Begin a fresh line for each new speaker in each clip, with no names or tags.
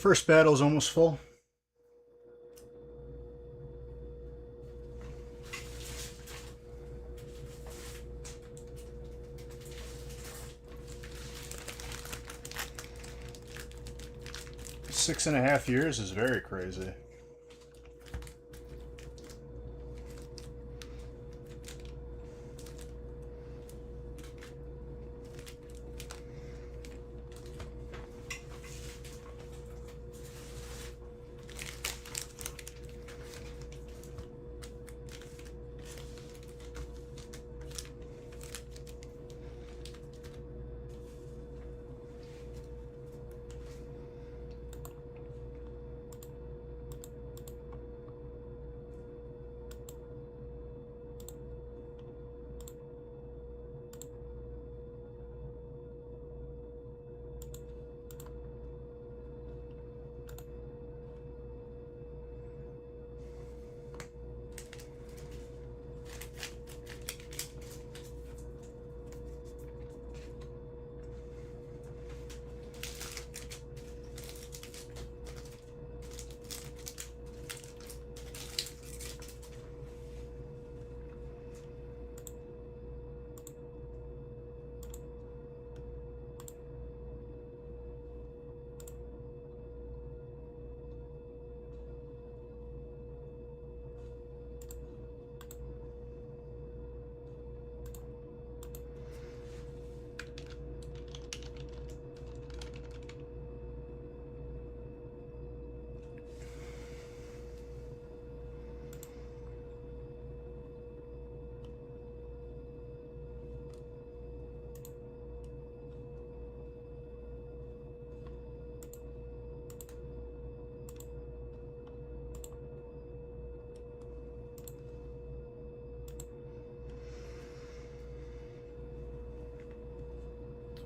First battle's almost full. $6.5 years is very crazy.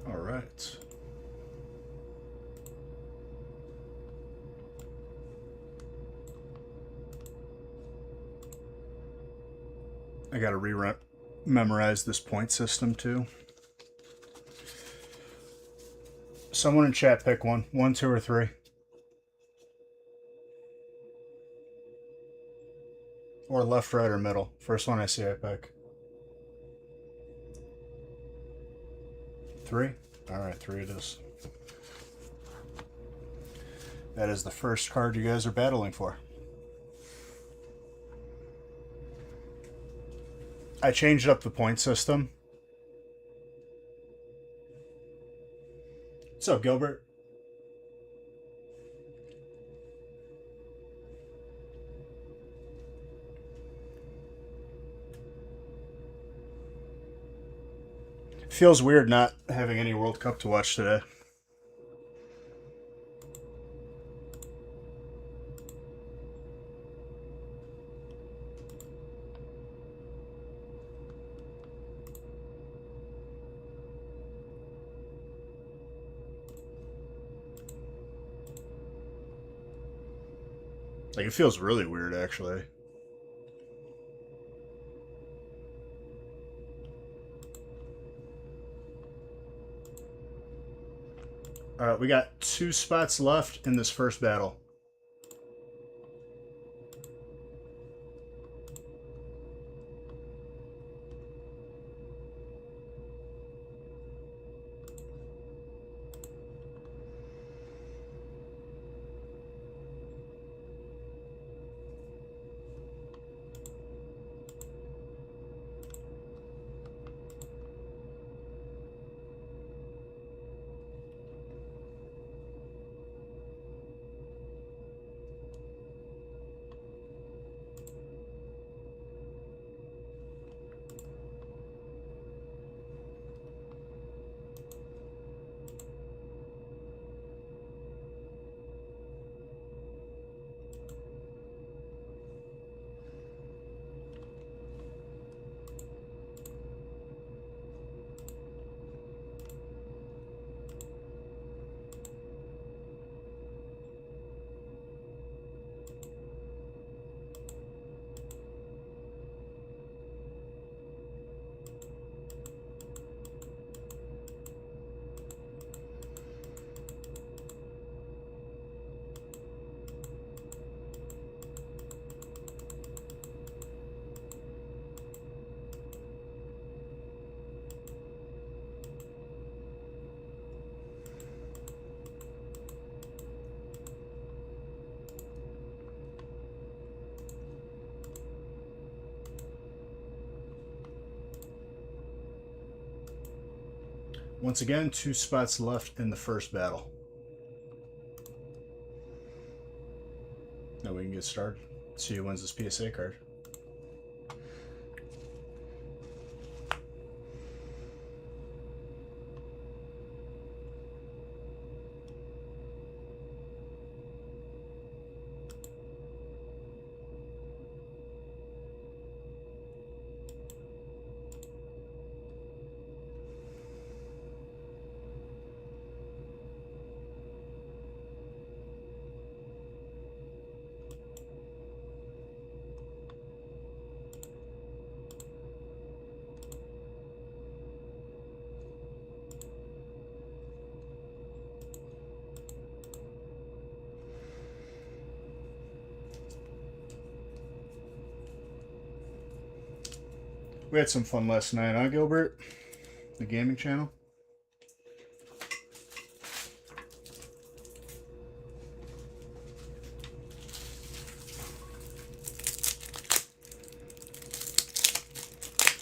All right. I gotta memorize this point system too. Someone in chat pick one. 1, 2, or 3. Or left, right, or middle. First one I see I pick. 3? Alright, 3 it is. That is the first card you guys are battling for. I changed up the point system. What's up, Gilbert? Feels weird not having any World Cup to watch today. Like, it feels really weird, actually. Alright, we got 2 spots left in this first battle. Once again, 2 spots left in the first battle. Now we can get started. See who wins this PSA card. We had some fun last night, huh, Gilbert? The gaming channel.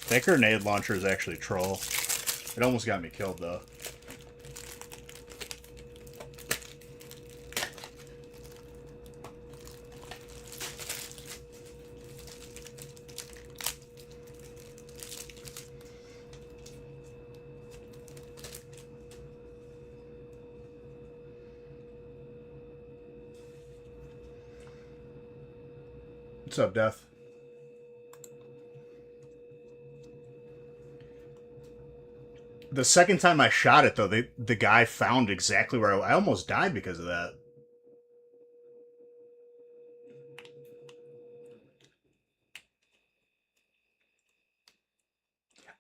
That grenade launcher is actually troll. It almost got me killed, though. What's up, Death? The second time I shot it, though, the guy found exactly where I almost died because of that.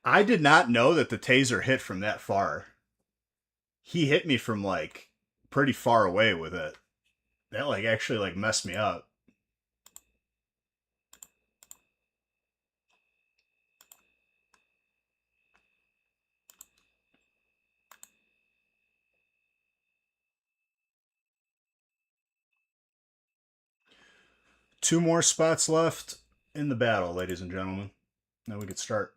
I did not know that the taser hit from that far. He hit me from, like, pretty far away with it. That, like, actually, like, messed me up. Two more spots left in the battle, ladies and gentlemen. Now we could start.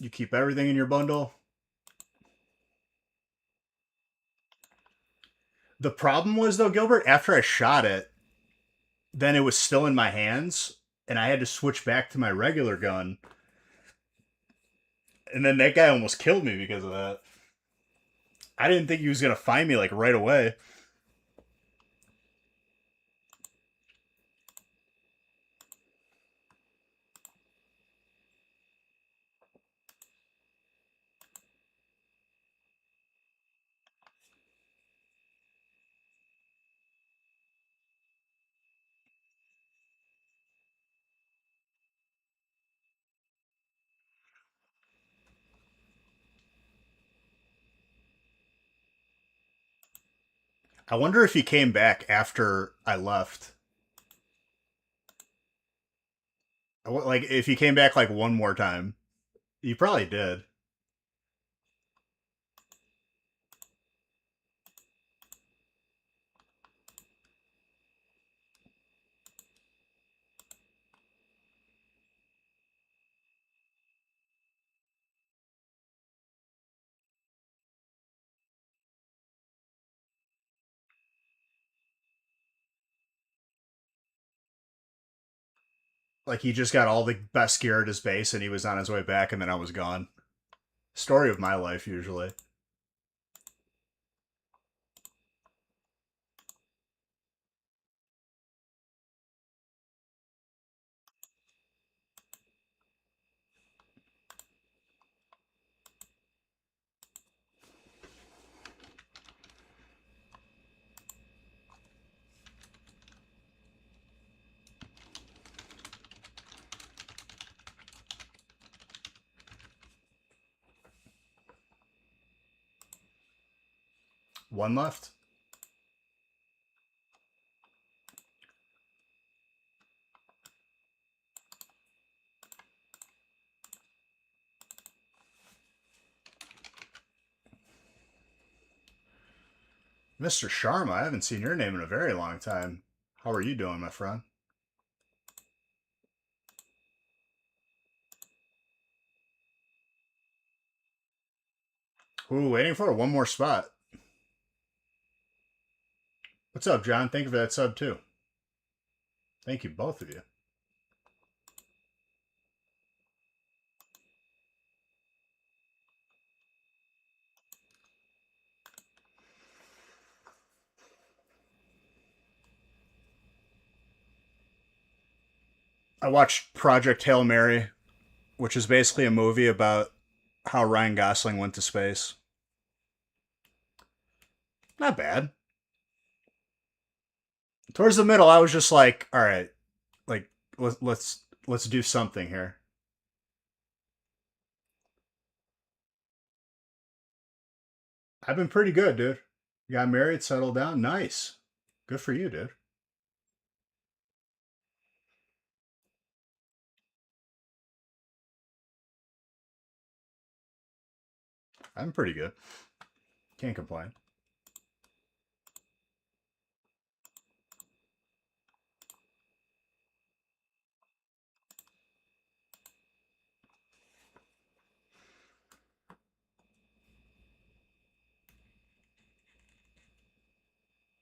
You keep everything in your bundle. The problem was, though, Gilbert, after I shot it, then it was still in my hands, and I had to switch back to my regular gun. And then that guy almost killed me because of that. I didn't think he was going to find me, like, right away. I wonder if he came back after I left. Like, if he came back, like, one more time. He probably did. Like, he just got all the best gear at his base, and he was on his way back, and then I was gone. Story of my life, usually. One left. Mr. Sharma, I haven't seen your name in a very long time. How are you doing, my friend? Ooh, waiting for one more spot. What's up, John? Thank you for that sub, too. Thank you, both of you. I watched Project Hail Mary, which is basically a movie about how Ryan Gosling went to space. Not bad. Towards the middle, I was just like, all right, like let's do something here. I've been pretty good, dude. You got married, settled down, nice. Good for you, dude. I'm pretty good. Can't complain.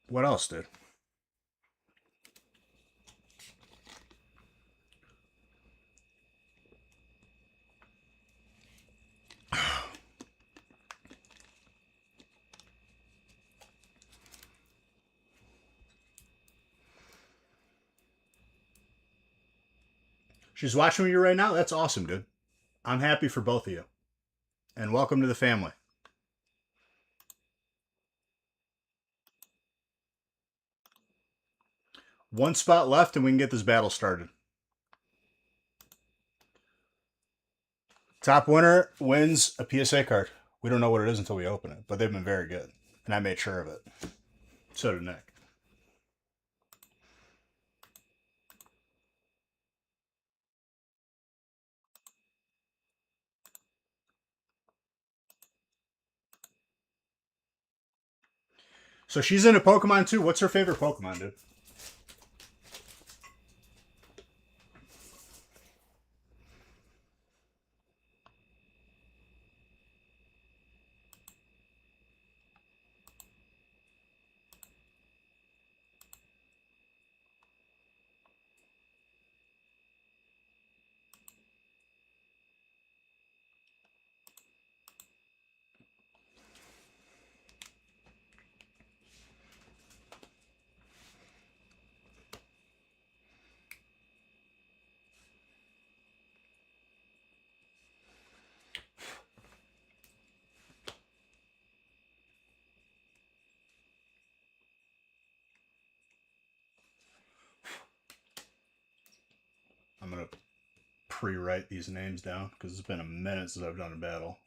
What else, dude? She's watching you right now. That's awesome, dude. I'm happy for both of you. And welcome to the family. One spot left and we can get this battle started. Top winner wins a PSA card. We don't know what it is until we open it, but they've been very good. And I made sure of it. So did Nick. So she's into Pokemon too. What's her favorite Pokemon, dude? I'm going to pre-write these names down because it's been a minute since I've done a battle.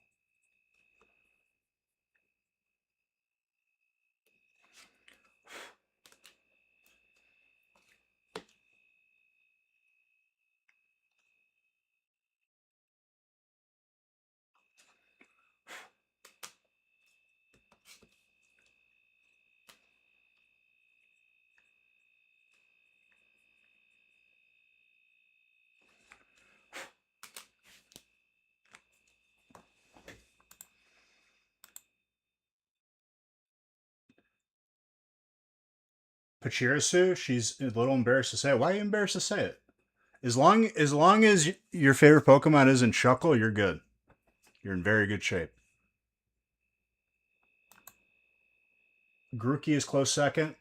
Pachirisu, she's a little embarrassed to say it. Why are you embarrassed to say it? As long as your favorite Pokemon isn't Shuckle, you're good. You're in very good shape. Grookey is close second.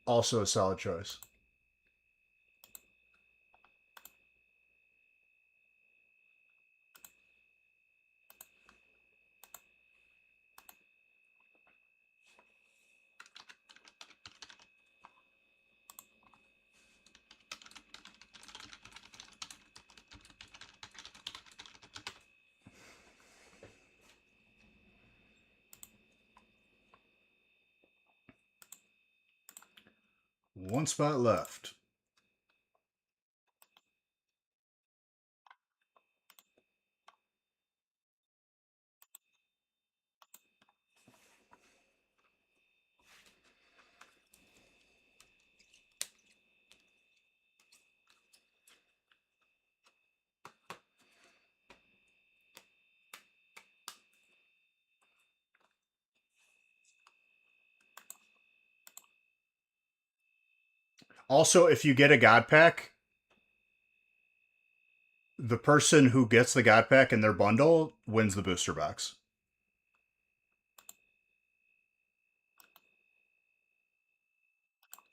Also a solid choice. One spot left. Also, if you get a God Pack, the person who gets the God Pack in their bundle wins the booster box.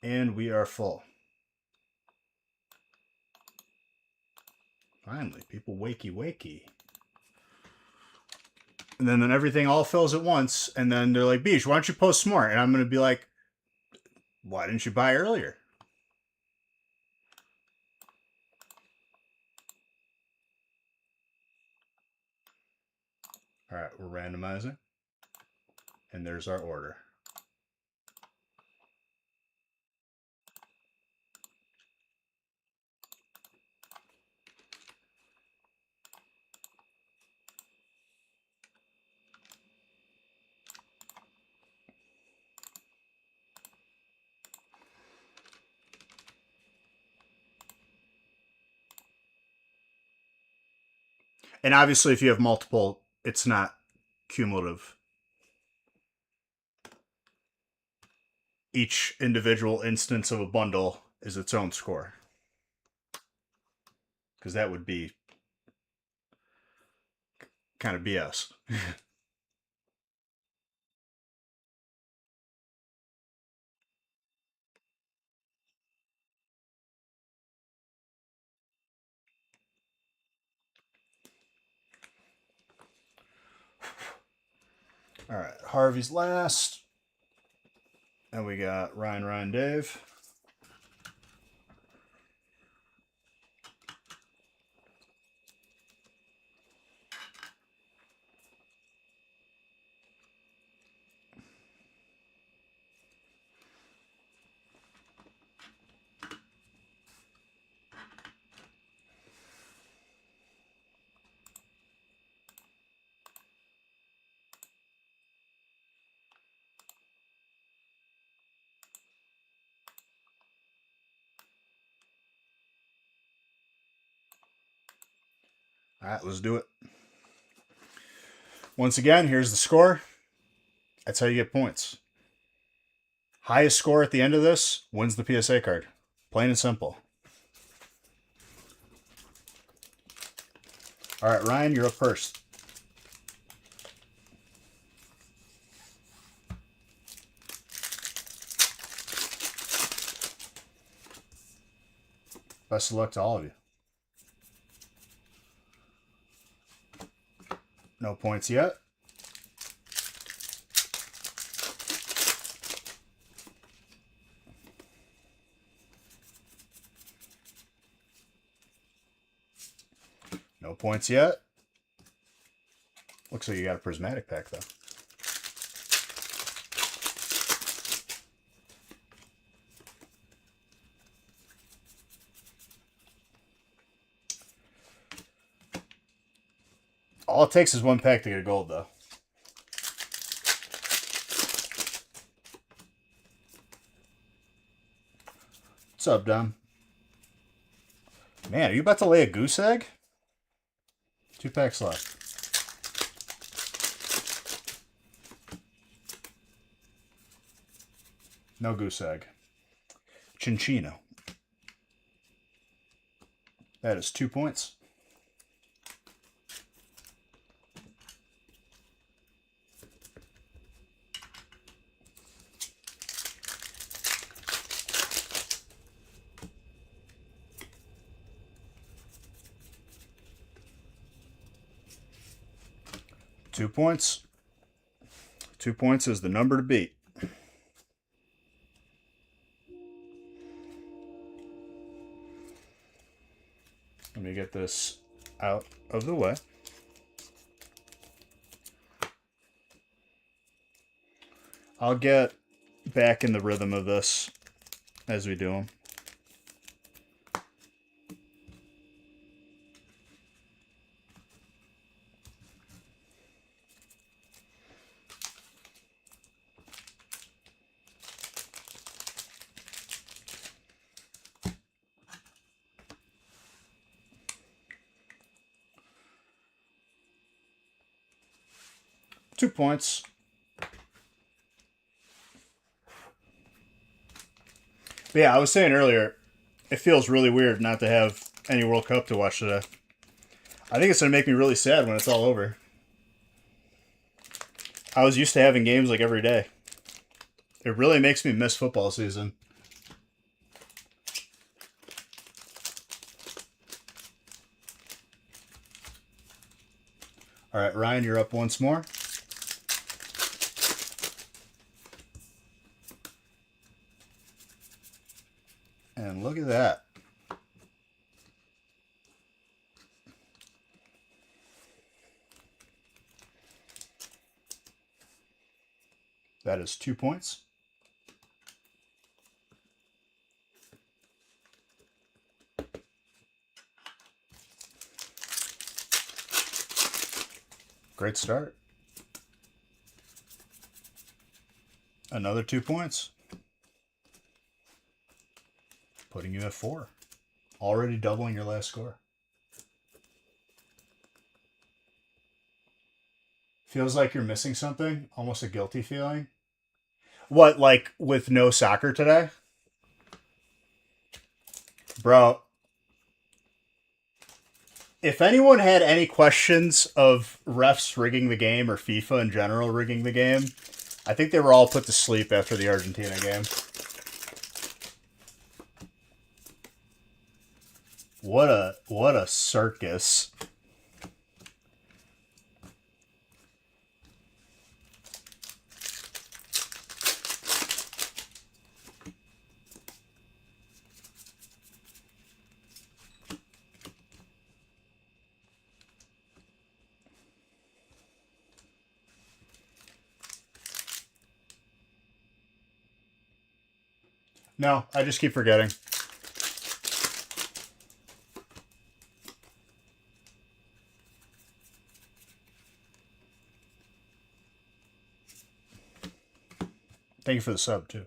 And we are full. Finally, people wakey. And then everything all fills at once, and then they're like, Beach, why don't you post more? And I'm going to be like, why didn't you buy earlier? All right, we're randomizing. And there's our order. And obviously, if you have multiple, it's not cumulative. Each individual instance of a bundle is its own score. Because that would be kind of BS. All right, Harvey's last. And we got Ryan, Dave. All right, let's do it. Once again, here's the score. That's how you get points. Highest score at the end of this wins the PSA card. Plain and simple. All right, Ryan, you're up first. Best of luck to all of you. No points yet. No points yet. Looks like you got a prismatic pack, though. All it takes is one pack to get a gold, though. What's up, Dom? Man, are you about to lay a goose egg? 2 packs left. No goose egg. Chinchino. That is 2 points. Two points. 2 points is the number to beat. Let me get this out of the way. I'll get back in the rhythm of this as we do them. Two points. But yeah, I was saying earlier, it feels really weird not to have any World Cup to watch today. I think it's going to make me really sad when it's all over. I was used to having games like every day. It really makes me miss football season. All right, Ryan, you're up once more. And look at that. That is 2 points. Great start. Another 2 points. Putting you at 4. Already doubling your last score. Feels like you're missing something. Almost a guilty feeling. What, like with no soccer today? Bro, if anyone had any questions of refs rigging the game or FIFA in general rigging the game, I think they were all put to sleep after the Argentina game. What a circus. No, I just keep forgetting. Thank you for the sub, too.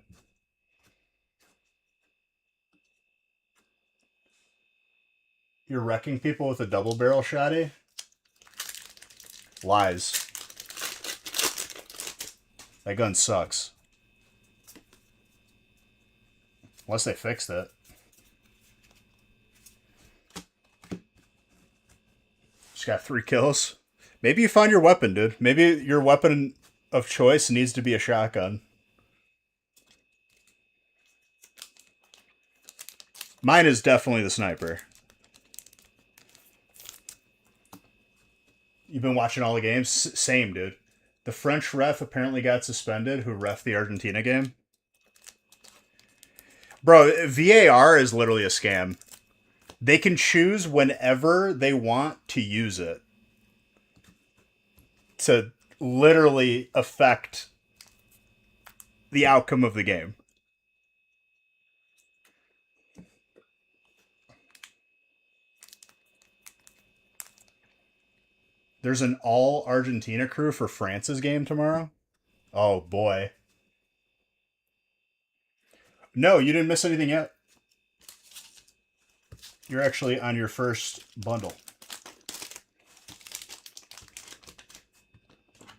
You're wrecking people with a double barrel shotty? Lies. That gun sucks. Unless they fixed it. Just got 3 kills. Maybe you found your weapon, dude. Maybe your weapon of choice needs to be a shotgun. Mine is definitely the sniper. You've been watching all the games? Same, dude. The French ref apparently got suspended who ref the Argentina game. Bro, VAR is literally a scam. They can choose whenever they want to use it to literally affect the outcome of the game. There's an all Argentina crew for France's game tomorrow. Oh boy. No, you didn't miss anything yet. You're actually on your first bundle.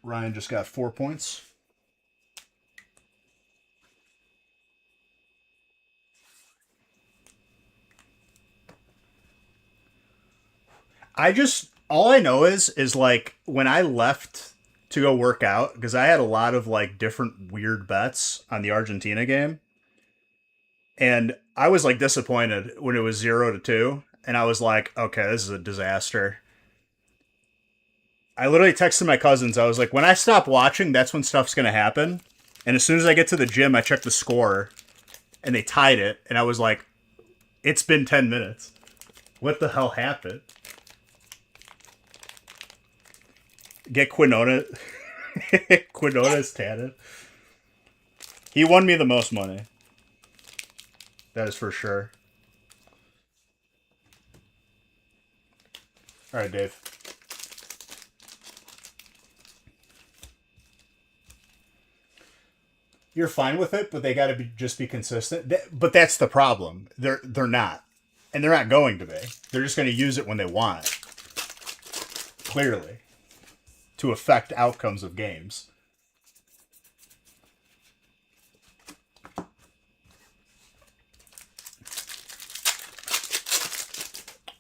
Ryan just got 4 points. All I know is like when I left to go work out, because I had a lot of like different weird bets on the Argentina game. And I was like disappointed when it was 0-2. And I was like, okay, this is a disaster. I literally texted my cousins. I was like, when I stop watching, that's when stuff's going to happen. And as soon as I get to the gym, I check the score. And they tied it. And I was like, it's been 10 minutes. What the hell happened? Get Quinona. Quinona's tatted. He won me the most money. That is for sure. All right, Dave. You're fine with it, but they got to just be consistent. But that's the problem. They're not, and they're not going to be. They're just going to use it when they want. Clearly, to affect outcomes of games.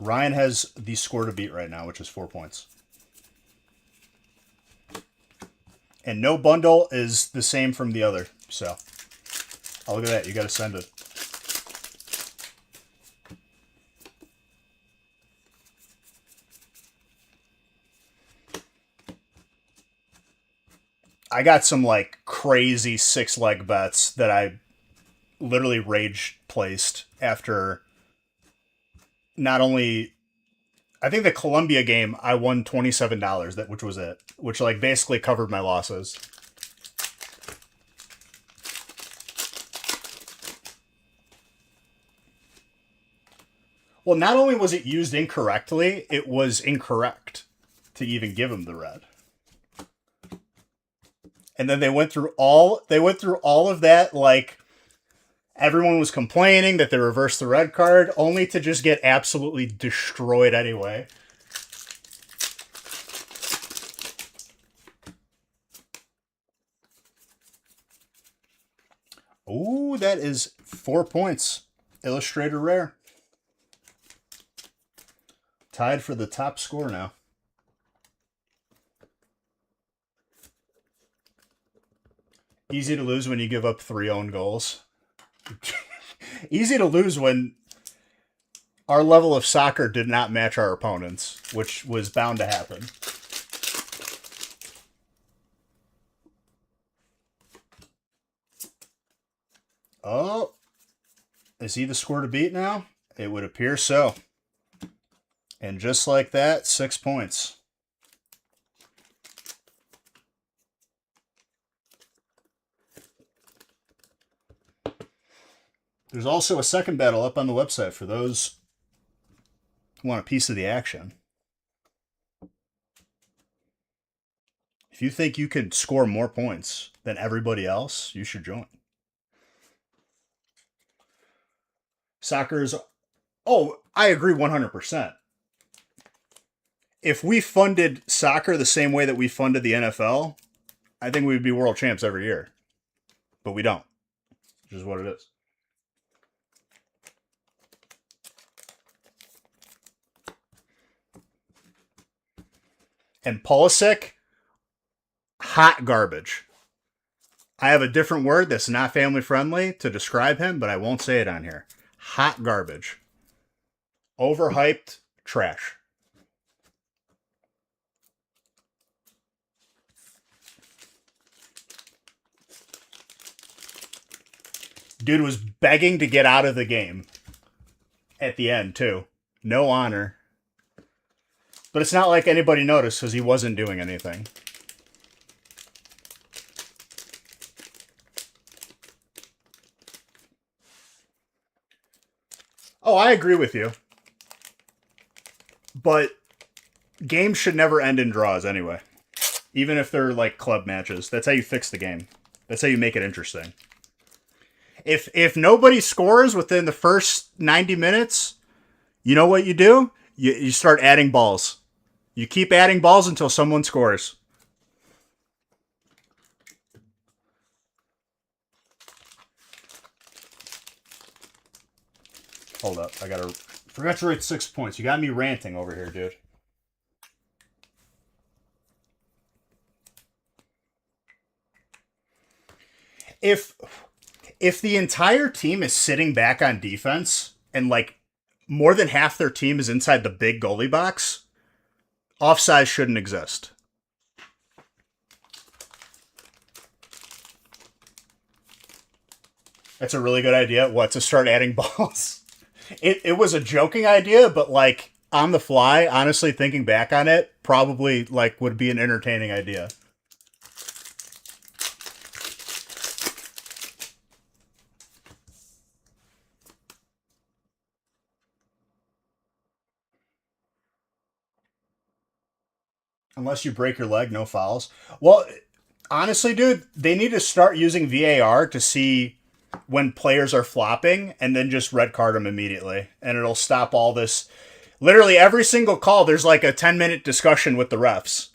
Ryan has the score to beat right now, which is 4 points. And no bundle is the same from the other. So, oh, look at that. You got to send it. I got some like crazy 6-leg bets that I literally rage placed after not only I think the Columbia game I won $27, which was it, which like basically covered my losses. Well, not only was it used incorrectly, it was incorrect to even give him the red. And then they went through all of that, like everyone was complaining that they reversed the red card, only to just get absolutely destroyed anyway. Ooh, that is 4 points. Illustrator rare. Tied for the top score now. Easy to lose when you give up 3 own goals. Easy to lose when our level of soccer did not match our opponents, which was bound to happen. Oh, is he the score to beat now? It would appear so. And just like that, 6 points. There's also a second battle up on the website for those who want a piece of the action. If you think you could score more points than everybody else, you should join. Soccer's... Oh, I agree 100%. If we funded soccer the same way that we funded the NFL, I think we'd be world champs every year. But we don't, which is what it is. And Pulisic, hot garbage. I have a different word that's not family friendly to describe him, but I won't say it on here. Hot garbage. Overhyped trash. Dude was begging to get out of the game at the end, too. No honor. But it's not like anybody noticed because he wasn't doing anything. Oh, I agree with you. But games should never end in draws anyway. Even if they're like club matches. That's how you fix the game. That's how you make it interesting. If nobody scores within the first 90 minutes, you know what you do? You start adding balls. You keep adding balls until someone scores. Hold up. Forgot to write 6 points. You got me ranting over here, dude. If the entire team is sitting back on defense and like more than half their team is inside the big goalie box, offside shouldn't exist. That's a really good idea. What, to start adding balls? It was a joking idea, but like on the fly, honestly thinking back on it, probably like would be an entertaining idea. Unless you break your leg, no fouls. Well, honestly, dude, they need to start using VAR to see when players are flopping and then just red card them immediately. And it'll stop all this. Literally every single call, there's like a 10-minute discussion with the refs.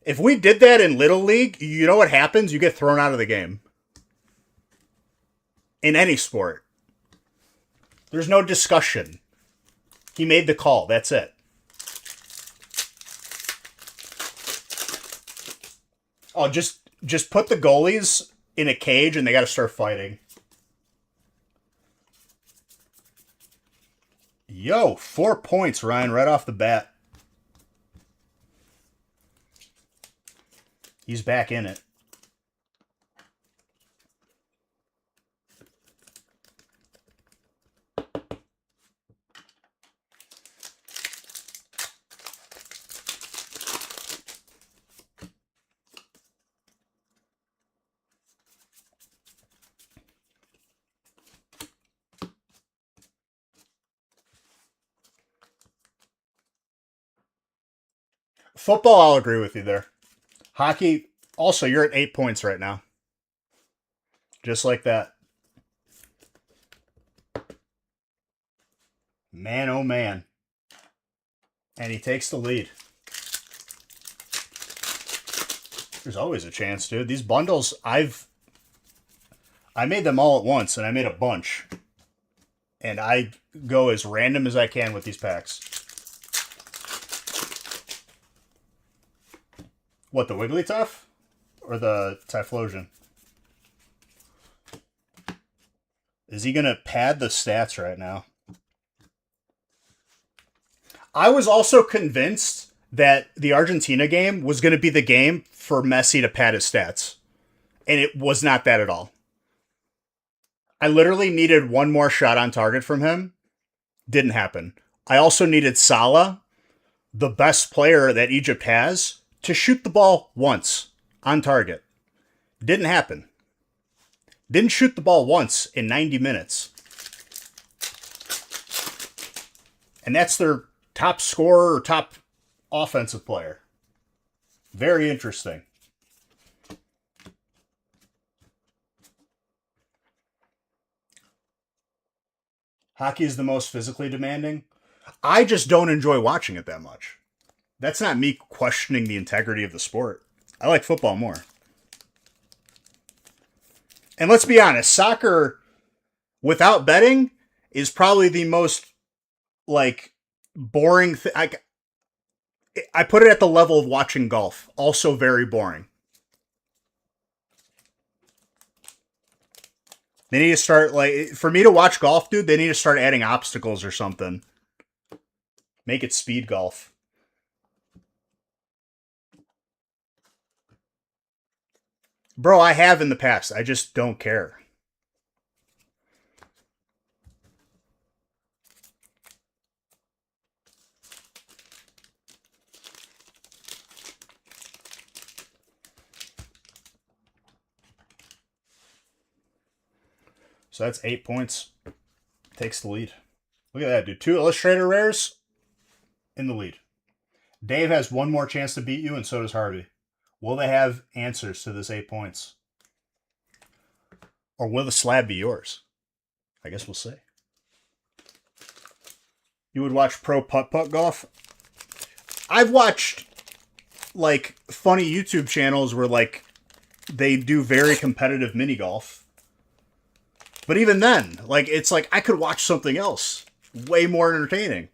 If we did that in Little League, you know what happens? You get thrown out of the game. In any sport. There's no discussion. He made the call. That's it. Oh, just put the goalies in a cage and they got to start fighting. Yo, 4 points, Ryan, right off the bat. He's back in it. Football, I'll agree with you there. Hockey, also, you're at 8 points right now. Just like that. Man, oh man. And he takes the lead. There's always a chance, dude. These bundles, I made them all at once, and I made a bunch. And I go as random as I can with these packs. What, the Wigglytuff? Or the Typhlosion? Is he going to pad the stats right now? I was also convinced that the Argentina game was going to be the game for Messi to pad his stats. And it was not that at all. I literally needed one more shot on target from him. Didn't happen. I also needed Salah, the best player that Egypt has, to shoot the ball once on target. Didn't happen. Didn't shoot the ball once in 90 minutes. And that's their top scorer or top offensive player. Very interesting. Hockey is the most physically demanding. I just don't enjoy watching it that much. That's not me questioning the integrity of the sport. I like football more. And let's be honest, soccer, without betting, is probably the most, like, boring thing. I put it at the level of watching golf. Also very boring. They need to start, like, for me to watch golf, dude, they need to start adding obstacles or something. Make it speed golf. Bro, I have in the past. I just don't care. So that's 8 points. Takes the lead. Look at that, dude. 2 Illustrator rares in the lead. Dave has one more chance to beat you, and so does Harvey. Will they have answers to this 8 points? Or will the slab be yours? I guess we'll see. You would watch pro putt-putt golf? I've watched, like, funny YouTube channels where, like, they do very competitive mini golf. But even then, like, it's like I could watch something else. Way more entertaining.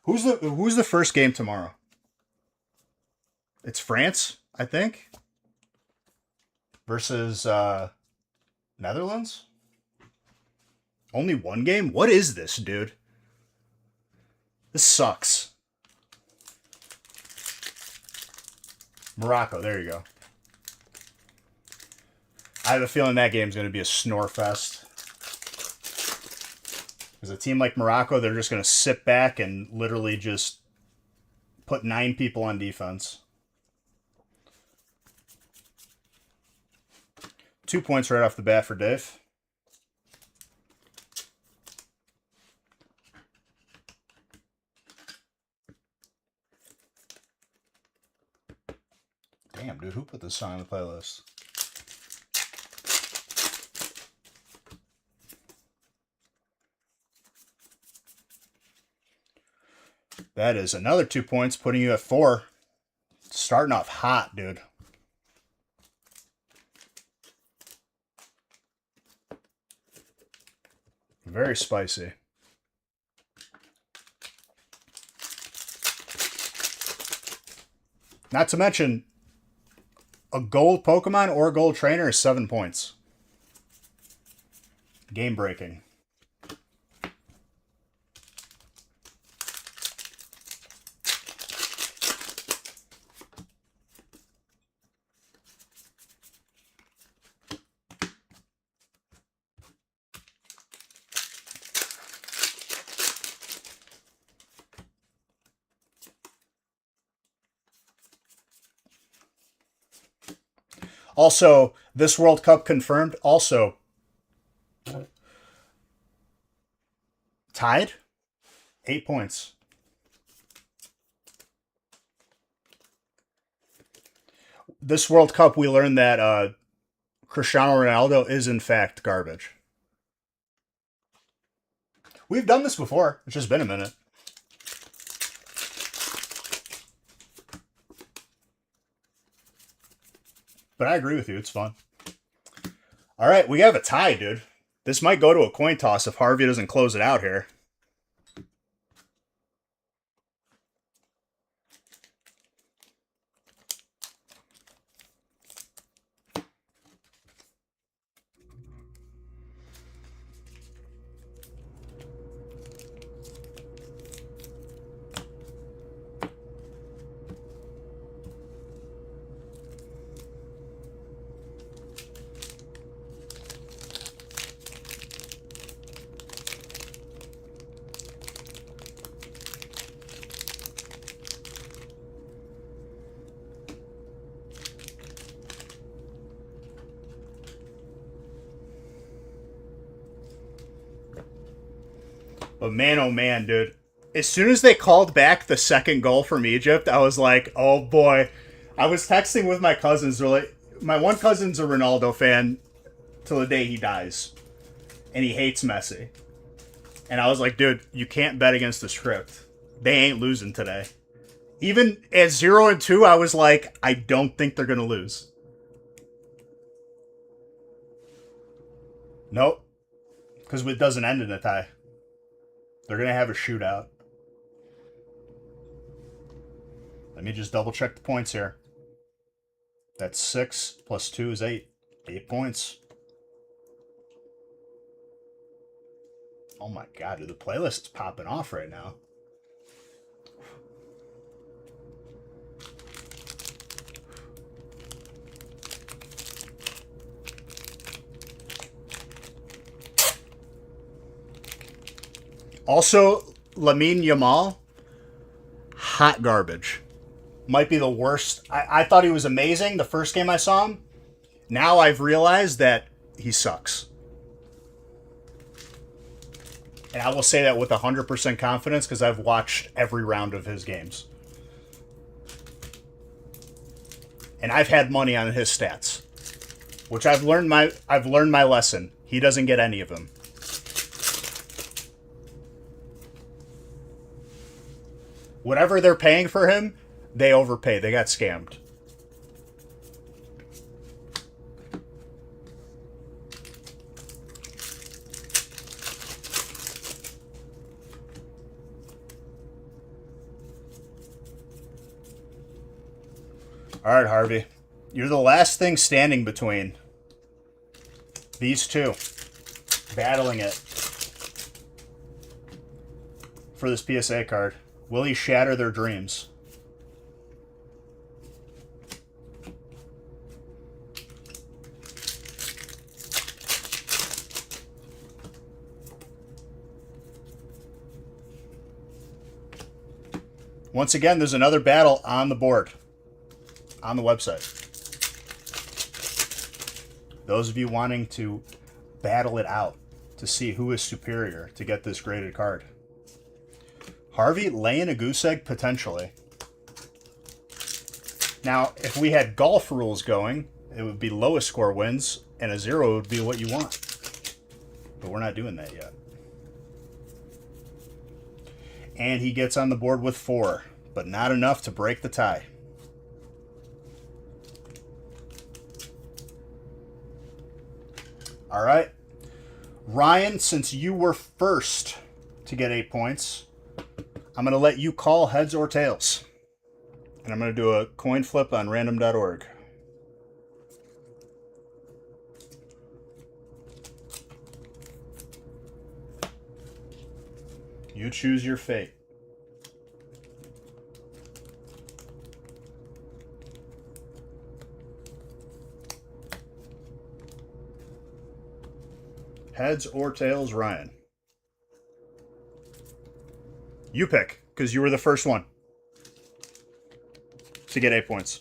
Who's the first game tomorrow? It's France, I think. Versus Netherlands? Only one game? What is this, dude? This sucks. Morocco, there you go. I have a feeling that game's going to be a snore fest. Because a team like Morocco, they're just going to sit back and literally just put 9 people on defense. 2 points right off the bat for Dave. Damn, dude, who put this song on the playlist? That is another 2 points, putting you at 4. Starting off hot, dude. Very spicy. Not to mention, a gold Pokemon or a gold trainer is 7 points. Game breaking. Also, this World Cup confirmed. Also, tied. 8 points. This World Cup, we learned that Cristiano Ronaldo is, in fact, garbage. We've done this before. It's just been a minute. But I agree with you. It's fun. All right, we have a tie, dude. This might go to a coin toss if Harvey doesn't close it out here. But man, oh man, dude. As soon as they called back the second goal from Egypt, I was like, oh boy. I was texting with my cousins. They're like, my one cousin's a Ronaldo fan till the day he dies. And he hates Messi. And I was like, dude, you can't bet against the script. They ain't losing today. Even at 0-2, I was like, I don't think they're going to lose. Nope. Because it doesn't end in a tie. They're going to have a shootout. Let me just double check the points here. That's 6 plus 2 is 8. 8 points. Oh my god, dude, the playlist is popping off right now. Also, Lamine Yamal, hot garbage. Might be the worst. I thought he was amazing the first game I saw him. Now I've realized that he sucks. And I will say that with 100% confidence because I've watched every round of his games. And I've had money on his stats. Which I've learned my lesson. He doesn't get any of them. Whatever they're paying for him, they overpay. They got scammed. All right, Harvey. You're the last thing standing between these two. Battling it for this PSA card. Will he shatter their dreams? Once again, there's another battle on the board, on the website. Those of you wanting to battle it out to see who is superior to get this graded card. Harvey laying a goose egg, potentially. Now, if we had golf rules going, it would be lowest score wins, and a 0 would be what you want. But we're not doing that yet. And he gets on the board with 4, but not enough to break the tie. All right. Ryan, since you were first to get 8 points, I'm going to let you call heads or tails. And I'm going to do a coin flip on random.org. You choose your fate. Heads or tails, Ryan? You pick, because you were the first one to get 8 points.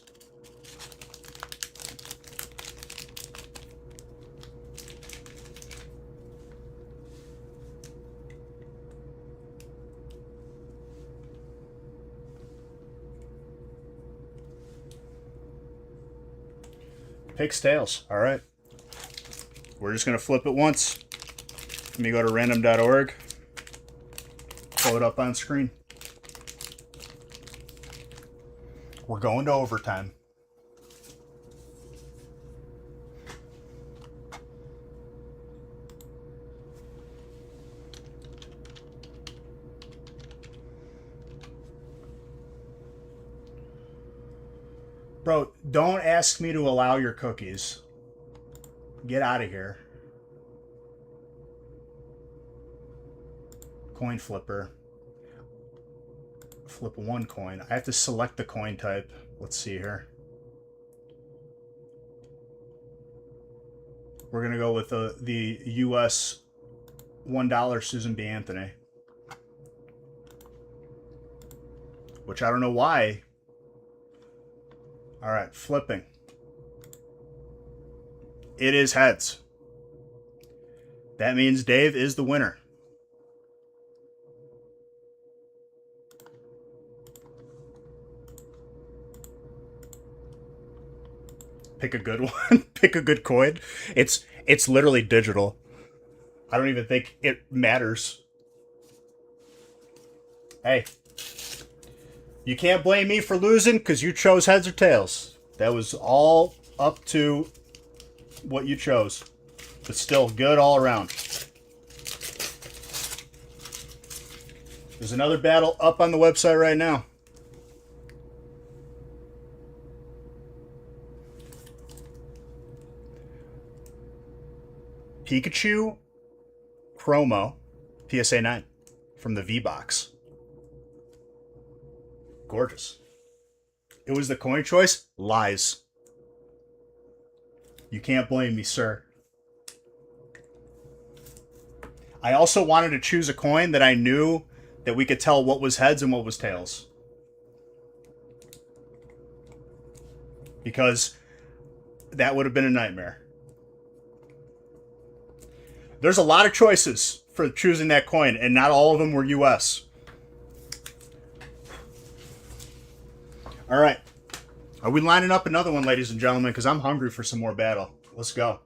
Picks tails. All right. We're just going to flip it once. Let me go to random.org. Pull it up on screen. We're going to overtime. Bro, don't ask me to allow your cookies. Get out of here. Coin flipper. Flip one coin. I have to select the coin type. Let's see here. We're going to go with the US $1 Susan B. Anthony. Which I don't know why. All right, flipping. It is heads. That means Dave is the winner. Pick a good one. Pick a good coin. It's literally digital. I don't even think it matters. Hey. You can't blame me for losing because you chose heads or tails. That was all up to what you chose. But still, good all around. There's another battle up on the website right now. Pikachu Chromo PSA 9 from the V-Box. Gorgeous. It was the coin choice? Lies. You can't blame me, sir. I also wanted to choose a coin that I knew that we could tell what was heads and what was tails. Because that would have been a nightmare. There's a lot of choices for choosing that coin, and not all of them were US. All right. Are we lining up another one, ladies and gentlemen? Because I'm hungry for some more battle. Let's go.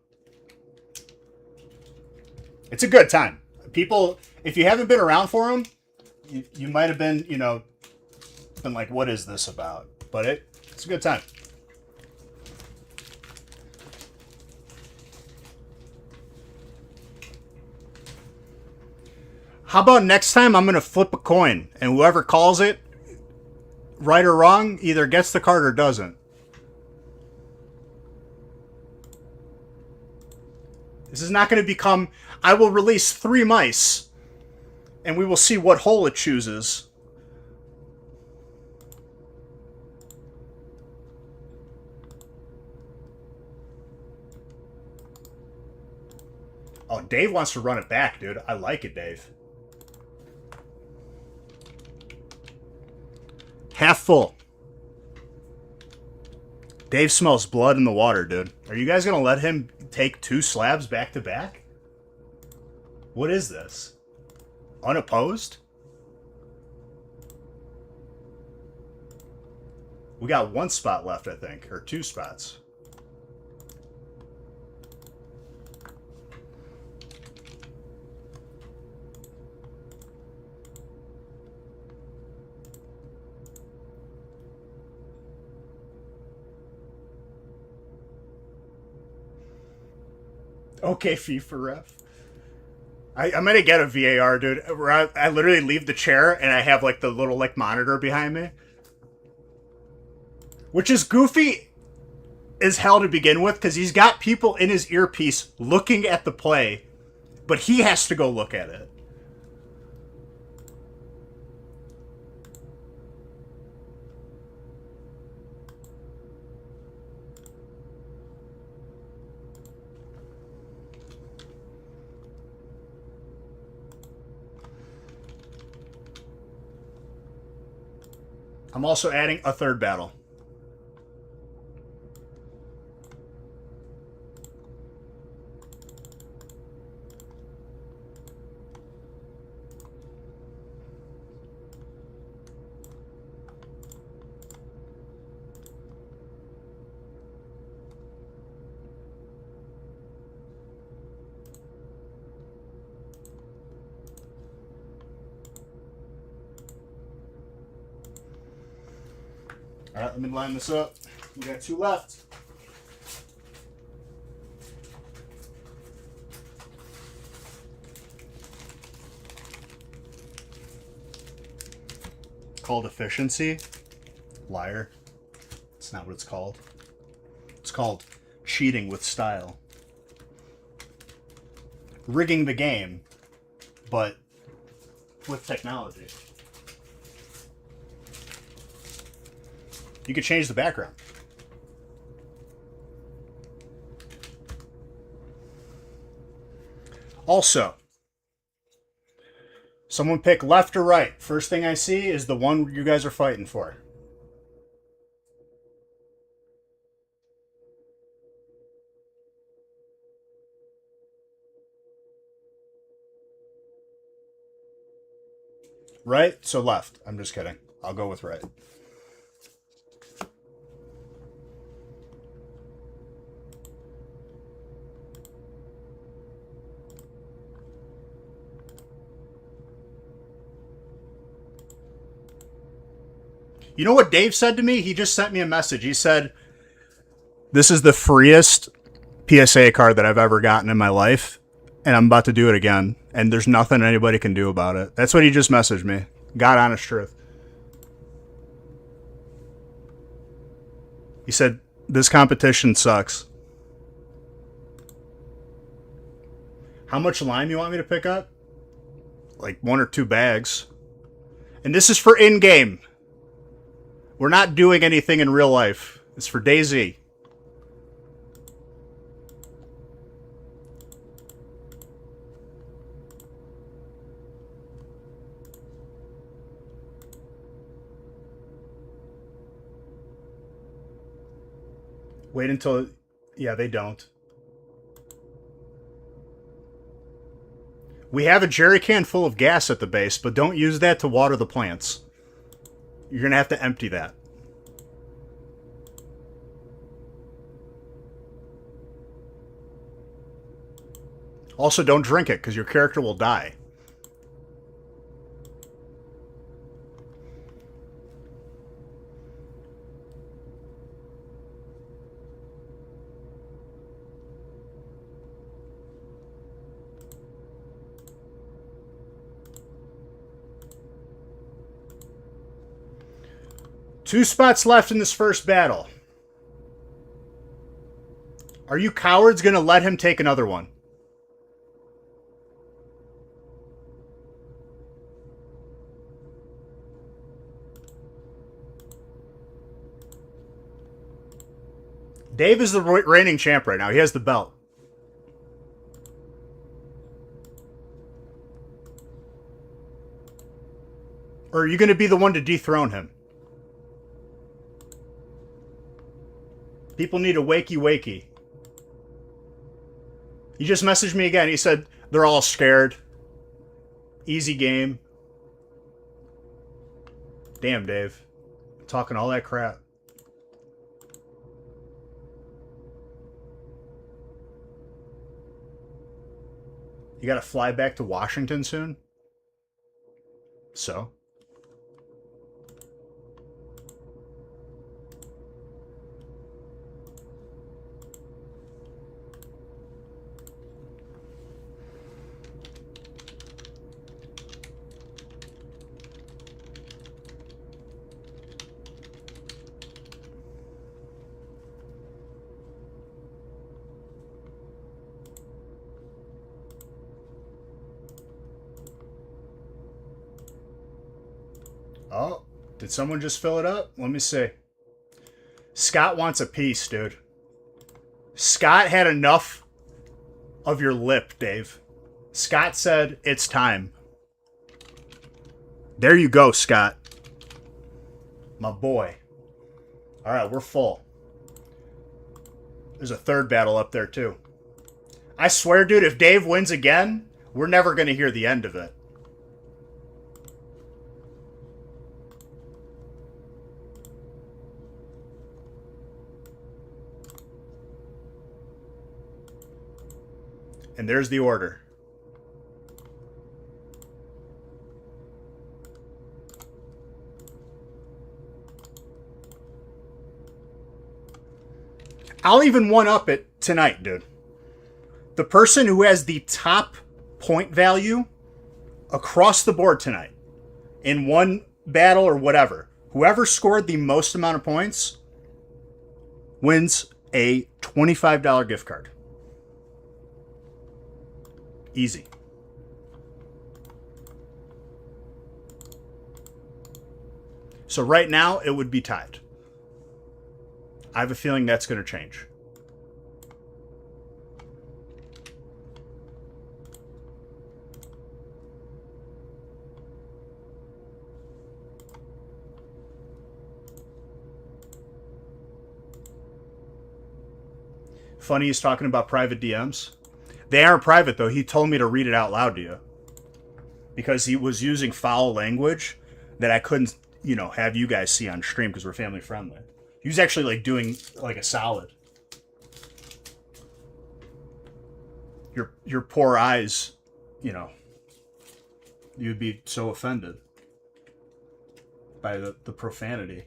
It's a good time. People, if you haven't been around for them, you might have been, been like, what is this about? But it's a good time. How about next time I'm going to flip a coin, and whoever calls it, right or wrong, either gets the card or doesn't. This is not going to become, I will release 3 mice, and we will see what hole it chooses. Oh, Dave wants to run it back, dude. I like it, Dave. Half full. Dave smells blood in the water, dude. Are you guys going to let him take 2 slabs back to back? What is this? Unopposed? We got 1 spot left, I think. Or 2 spots. Okay, FIFA ref. I'm gonna get a VAR, dude. Where I literally leave the chair and I have like the little like monitor behind me, which is goofy as hell to begin with because he's got people in his earpiece looking at the play, but he has to go look at it. I'm also adding a third battle. All right, let me line this up. We got 2 left. Called efficiency? Liar. It's not what it's called. It's called cheating with style. Rigging the game, but with technology. You could change the background. Also, someone pick left or right. First thing I see is the one you guys are fighting for. Right? So left. I'm just kidding. I'll go with right. You know what Dave said to me? He just sent me a message. He said, "This is the freest PSA card that I've ever gotten in my life, and I'm about to do it again, and there's nothing anybody can do about it." That's what he just messaged me. God honest truth. He said, "This competition sucks." How much lime you want me to pick up? Like 1 or 2 bags. And this is for in-game. We're not doing anything in real life. It's for DayZ. Wait until... Yeah, they don't. We have a jerry can full of gas at the base, but don't use that to water the plants. You're going to have to empty that. Also, don't drink it, because your character will die. Two spots left in this first battle. Are you cowards going to let him take another one? Dave is the reigning champ right now. He has the belt. Or are you going to be the one to dethrone him? People need a wakey wakey. He just messaged me again. He said they're all scared. Easy game. Damn, Dave. Talking all that crap. You gotta fly back to Washington soon? So? Oh, did someone just fill it up? Let me see. Scott wants a piece, dude. Scott had enough of your lip, Dave. Scott said, it's time. There you go, Scott. My boy. All right, we're full. There's a third battle up there, too. I swear, dude, if Dave wins again, we're never going to hear the end of it. And there's the order. I'll even one-up it tonight, dude. The person who has the top point value across the board tonight in one battle or whatever, whoever scored the most amount of points wins a $25 gift card. Easy. So right now, it would be tied. I have a feeling that's going to change. Funny he's talking about private DMs. They aren't private, though. He told me to read it out loud to you. Because he was using foul language that I couldn't, have you guys see on stream because we're family friendly. He was actually, doing, a solid. Your poor eyes, you'd be so offended by the profanity.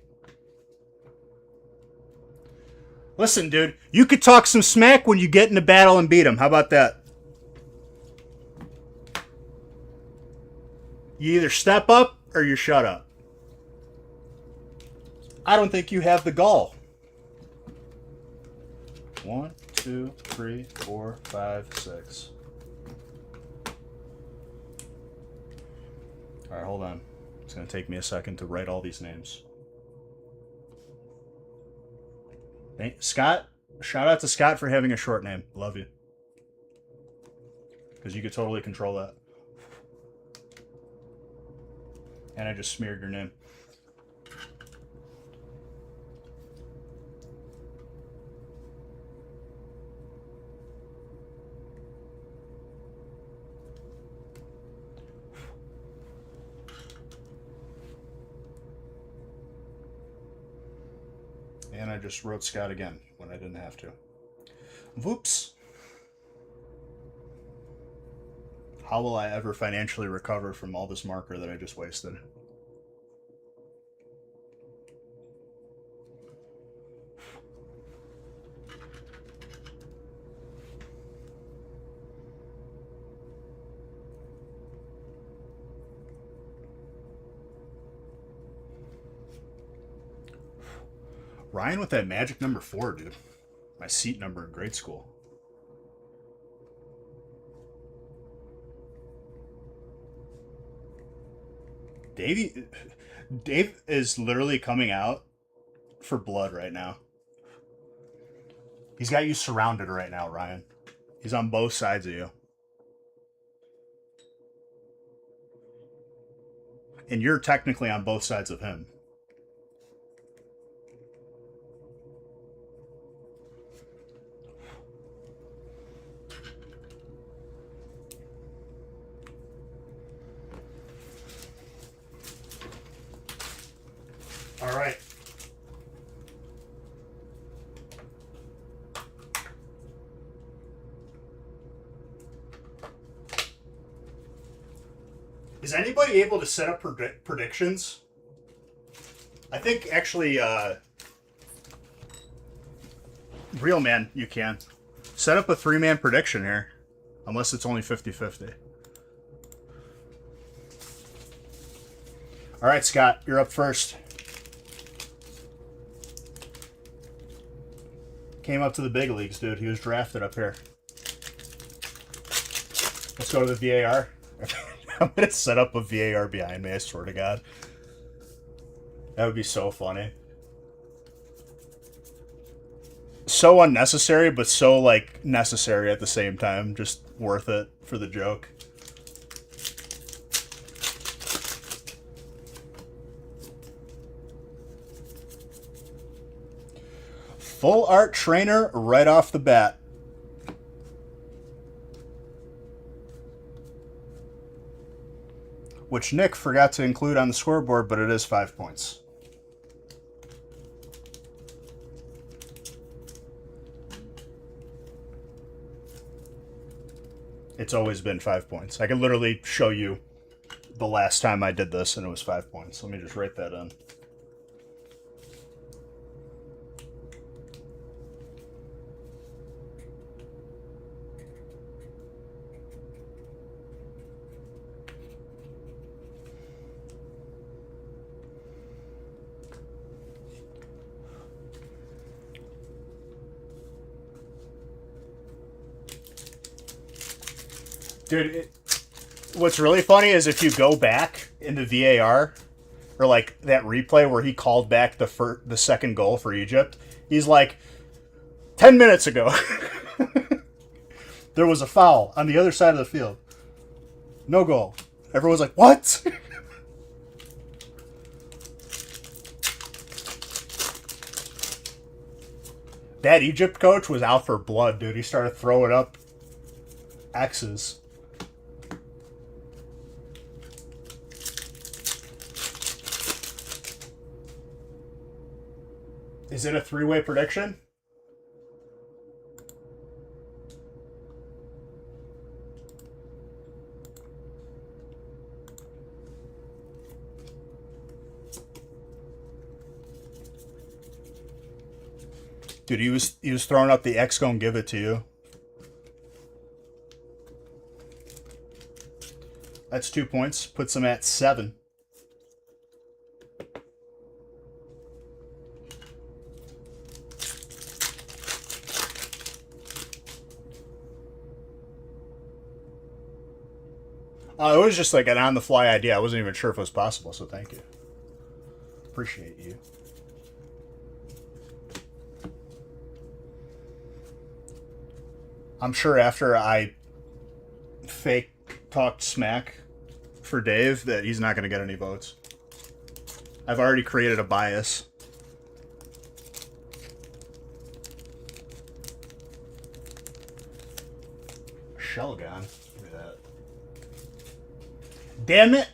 Listen, dude, you could talk some smack when you get in a battle and beat him. How about that? You either step up or you shut up. I don't think you have the gall. 1, 2, 3, 4, 5, 6. All right, hold on. It's going to take me a second to write all these names. Scott, shout out to Scott for having a short name. Love you. Because you could totally control that. And I just smeared your name. And I just wrote Scott again when I didn't have to. Whoops. How will I ever financially recover from all this marker that I just wasted? Ryan with that magic number 4, dude. My seat number in grade school. Dave is literally coming out for blood right now. He's got you surrounded right now, Ryan. He's on both sides of you. And you're technically on both sides of him. All right. Is anybody able to set up predictions? I think actually, Real Man, you can. Set up a 3-man prediction here. Unless it's only 50-50. All right, Scott, you're up first. Came up to the big leagues, dude. He was drafted up here. Let's go to the VAR. I'm going to set up a VAR behind me, I swear to God. That would be so funny. So unnecessary, but so, like, necessary at the same time. Just worth it for the joke. Full art trainer right off the bat. Which Nick forgot to include on the scoreboard, but it is 5 points. It's always been 5 points. I can literally show you the last time I did this, and it was 5 points. Let me just write that in. Dude, what's really funny is if you go back in the VAR, or like that replay where he called back the second goal for Egypt, he's like, 10 minutes ago, there was a foul on the other side of the field. No goal. Everyone's like, what? That Egypt coach was out for blood, dude. He started throwing up X's. Is it a three-way prediction? Dude, he was throwing up the X gonna give it to you. That's 2 points. Puts him at 7. It was just like an on-the-fly idea. I wasn't even sure if it was possible, so thank you. Appreciate you. I'm sure after I fake talked smack for Dave that he's not going to get any votes. I've already created a bias. Shell gun. Look at that. Damn it.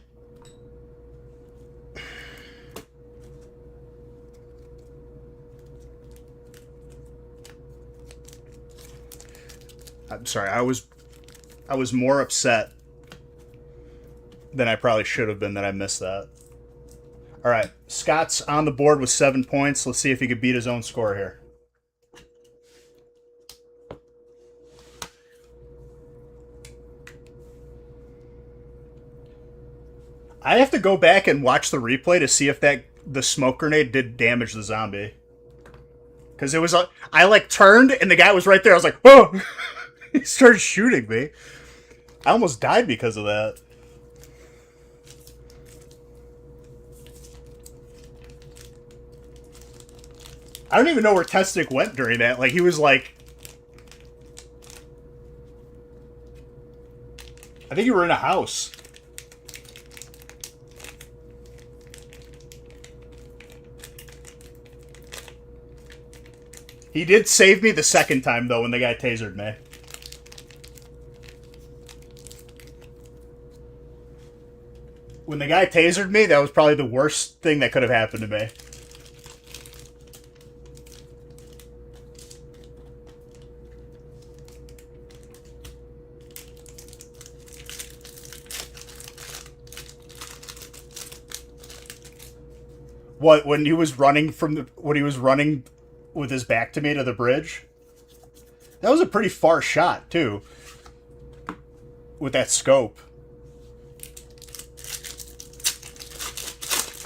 I'm sorry. I was more upset than I probably should have been that I missed that. All right. Scott's on the board with 7 points. Let's see if he could beat his own score here. I have to go back and watch the replay to see if the smoke grenade did damage the zombie. Because it was, I like turned and the guy was right there. I was like, whoa! He started shooting me. I almost died because of that. I don't even know where Testic went during that. Like, he was like... I think you were in a house. He did save me the second time, though, when the guy tasered me. When the guy tasered me, that was probably the worst thing that could have happened to me. What, when he was running with his back to me to the bridge? That was a pretty far shot, too. With that scope.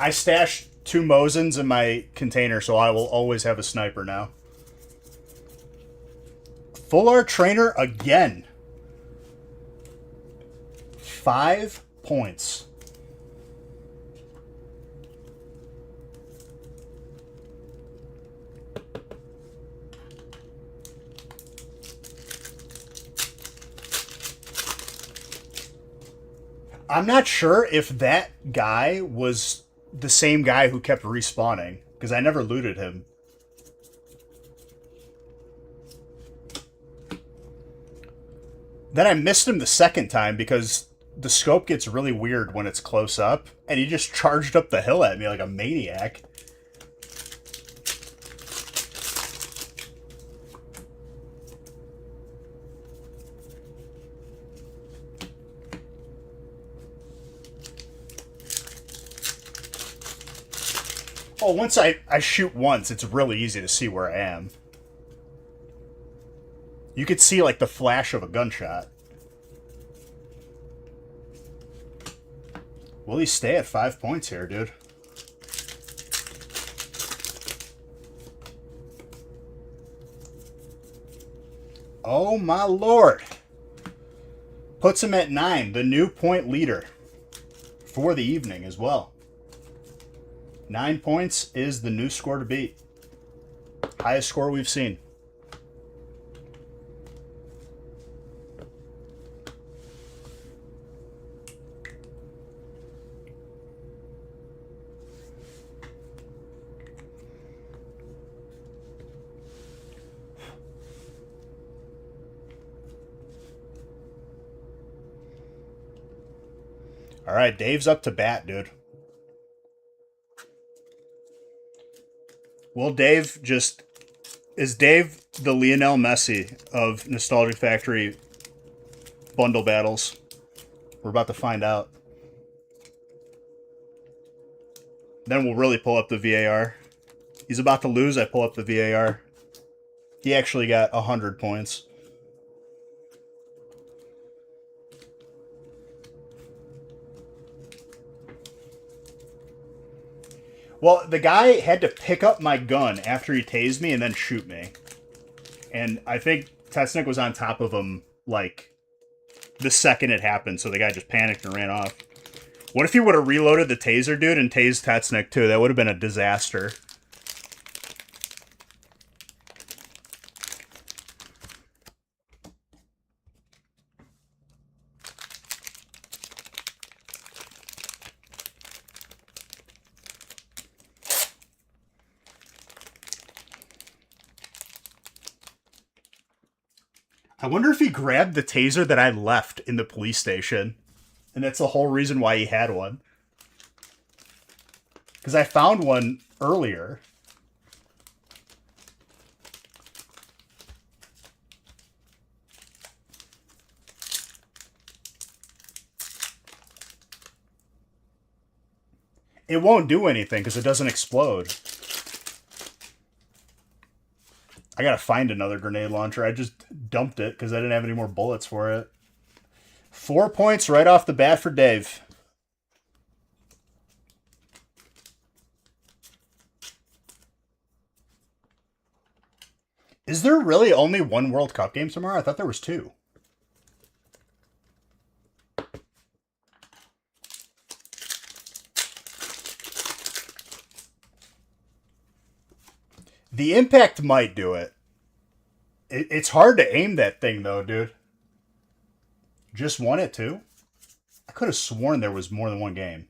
I stashed 2 Mosins in my container, so I will always have a sniper now. Full art trainer again. 5 points. I'm not sure if that guy was the same guy who kept respawning, because I never looted him. Then I missed him the second time because the scope gets really weird when it's close up, and he just charged up the hill at me like a maniac. Oh, once I shoot once, it's really easy to see where I am. You could see like the flash of a gunshot. Will he stay at 5 points here, dude? Oh my lord. Puts him at 9, the new point leader for the evening as well. 9 points is the new score to beat. Highest score we've seen. All right, Dave's up to bat, dude. Will Dave just... Is Dave the Lionel Messi of Nostalgic Factory bundle battles? We're about to find out. Then we'll really pull up the VAR. He's about to lose, I pull up the VAR. He actually got 100 points. Well, the guy had to pick up my gun after he tased me and then shoot me. And I think Tetsnick was on top of him, like, the second it happened, so the guy just panicked and ran off. What if he would have reloaded the taser, dude, and tased Tetsnick, too? That would have been a disaster. I wonder if he grabbed the taser that I left in the police station. And that's the whole reason why he had one. Because I found one earlier. It won't do anything because it doesn't explode. I gotta find another grenade launcher. I just dumped it because I didn't have any more bullets for it. 4 points right off the bat for Dave. Is there really only one World Cup game tomorrow? I thought there was two. The impact might do it. It's hard to aim that thing, though, dude. Just won it, too? I could have sworn there was more than one game.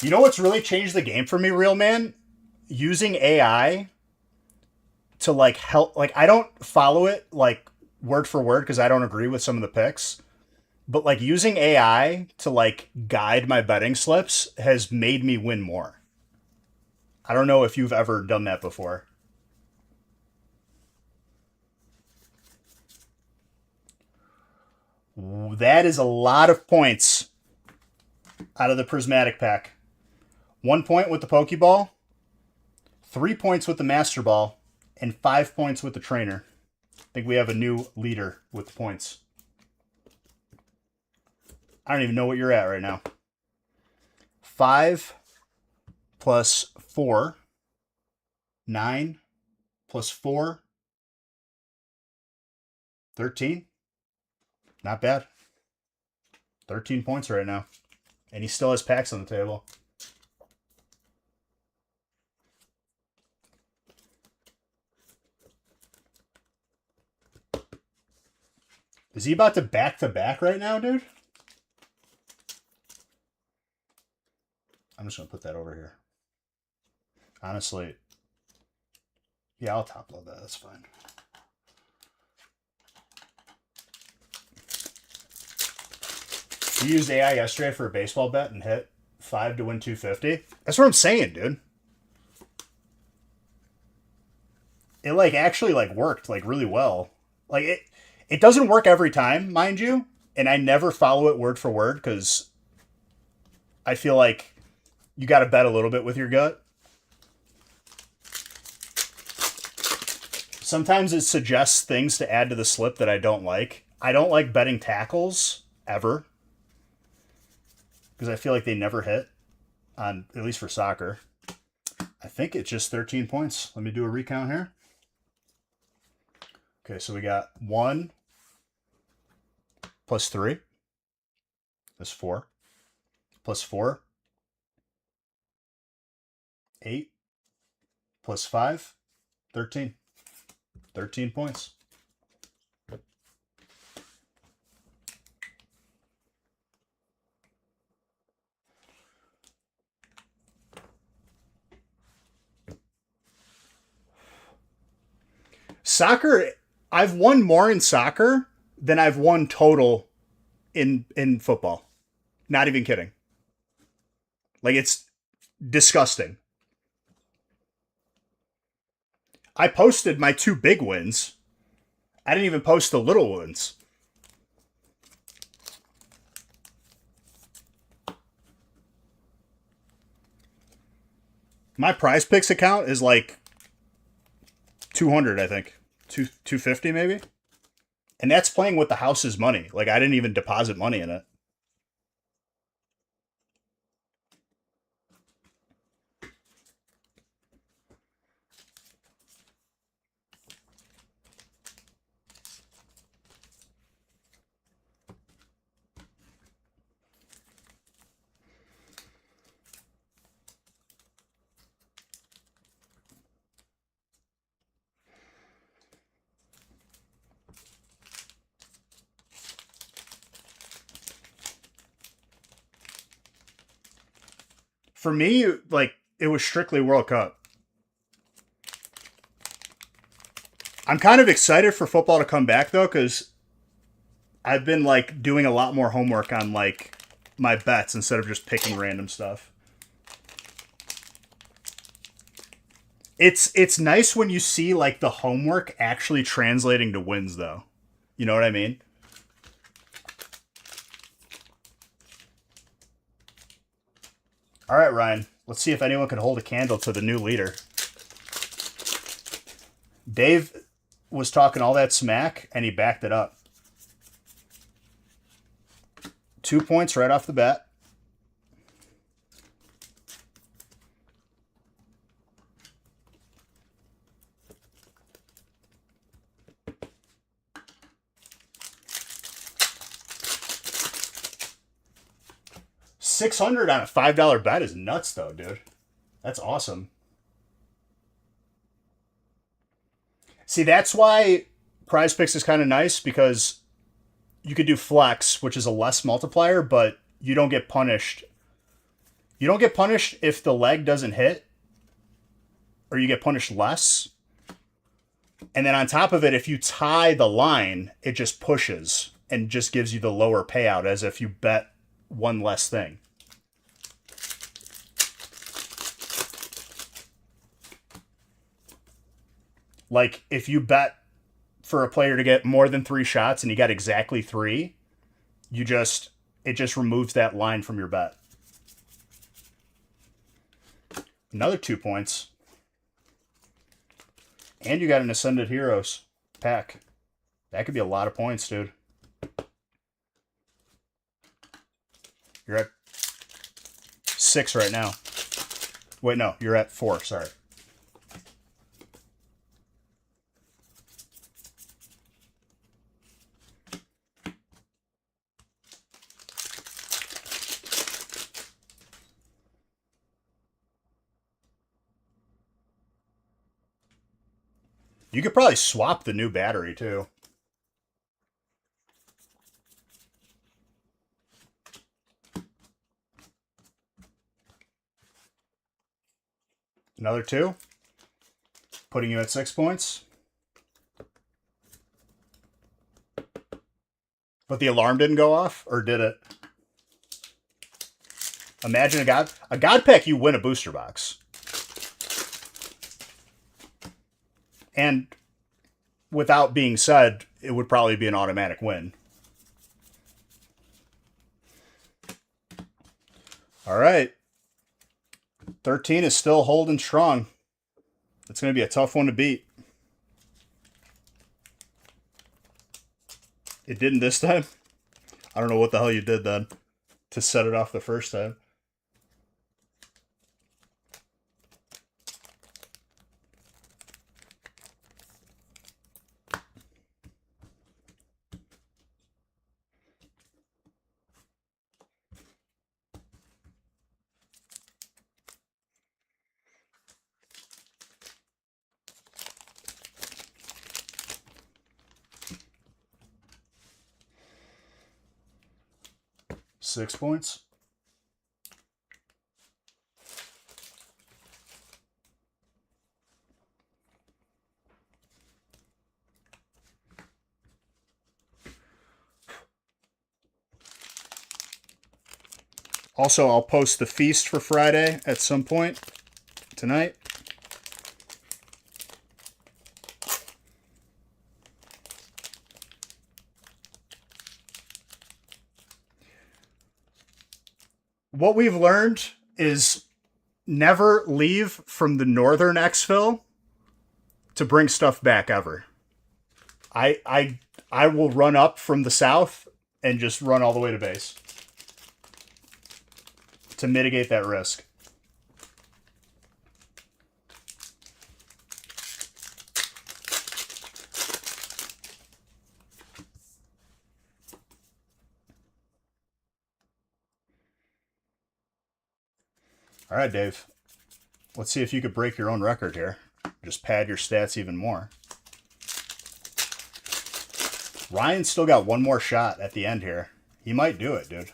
You know what's really changed the game for me, real man? Using AI to like help. Like, I don't follow it like word for word because I don't agree with some of the picks. But like using AI to like guide my betting slips has made me win more. I don't know if you've ever done that before. That is a lot of points out of the prismatic pack. 1 point with the Pokeball, 3 points with the Master Ball, and 5 points with the Trainer. I think we have a new leader with the points. I don't even know what you're at right now. 5 plus 4, 9 plus 4, 13. Not bad. 13 points right now. And he still has packs on the table. Is he about to back right now, dude? I'm just going to put that over here. Honestly, yeah, I'll top load that. That's fine. You used AI yesterday for a baseball bet and hit 5 to win 250. That's what I'm saying, dude. It like actually like worked like really well. Like it doesn't work every time, mind you, and I never follow it word for word because I feel like you got to bet a little bit with your gut. Sometimes it suggests things to add to the slip that I don't like. I don't like betting tackles ever because I feel like they never hit on, at least for soccer. I think it's just 13 points. Let me do a recount here. Okay, so we got 1 plus 3. That's 4. Plus 4. 8. Plus 5. 13. 13 points. Soccer, I've won more in soccer than I've won total in football. Not even kidding. Like, it's disgusting. I posted my 2 big wins. I didn't even post the little ones. My Prize Picks account is like 200, I think. 250 maybe. And that's playing with the house's money. Like, I didn't even deposit money in it. For me, like, it was strictly World Cup. I'm kind of excited for football to come back, though, because I've been, like, doing a lot more homework on, like, my bets instead of just picking random stuff. It's nice when you see, like, the homework actually translating to wins, though. You know what I mean? All right, Ryan. Let's see if anyone can hold a candle to the new leader. Dave was talking all that smack, and he backed it up. 2 points right off the bat. $600 on a $5 bet is nuts, though, dude. That's awesome. See, that's why Prize Picks is kind of nice, because you could do flex, which is a less multiplier, but you don't get punished. You don't get punished if the leg doesn't hit, or you get punished less. And then on top of it, if you tie the line, it just pushes and just gives you the lower payout as if you bet one less thing. Like, if you bet for a player to get more than 3 shots and you got exactly 3, it just removes that line from your bet. Another 2 points. And you got an Ascended Heroes pack. That could be a lot of points, dude. You're at 6 right now. Wait, no, you're at 4, sorry. You could probably swap the new battery, too. Another 2. Putting you at 6 points. But the alarm didn't go off, or did it? Imagine a god pack, you win a booster box. And without being said, it would probably be an automatic win. All right. 13 is still holding strong. It's going to be a tough one to beat. It didn't this time? I don't know what the hell you did then to set it off the first time. Six points. Also, I'll post the feast for Friday at some point tonight. What we've learned is never leave from the northern exfil to bring stuff back ever. I will run up from the south and just run all the way to base to mitigate that risk. All right, Dave. Let's see if you could break your own record here. Just pad your stats even more. Ryan's still got one more shot at the end here. He might do it, dude.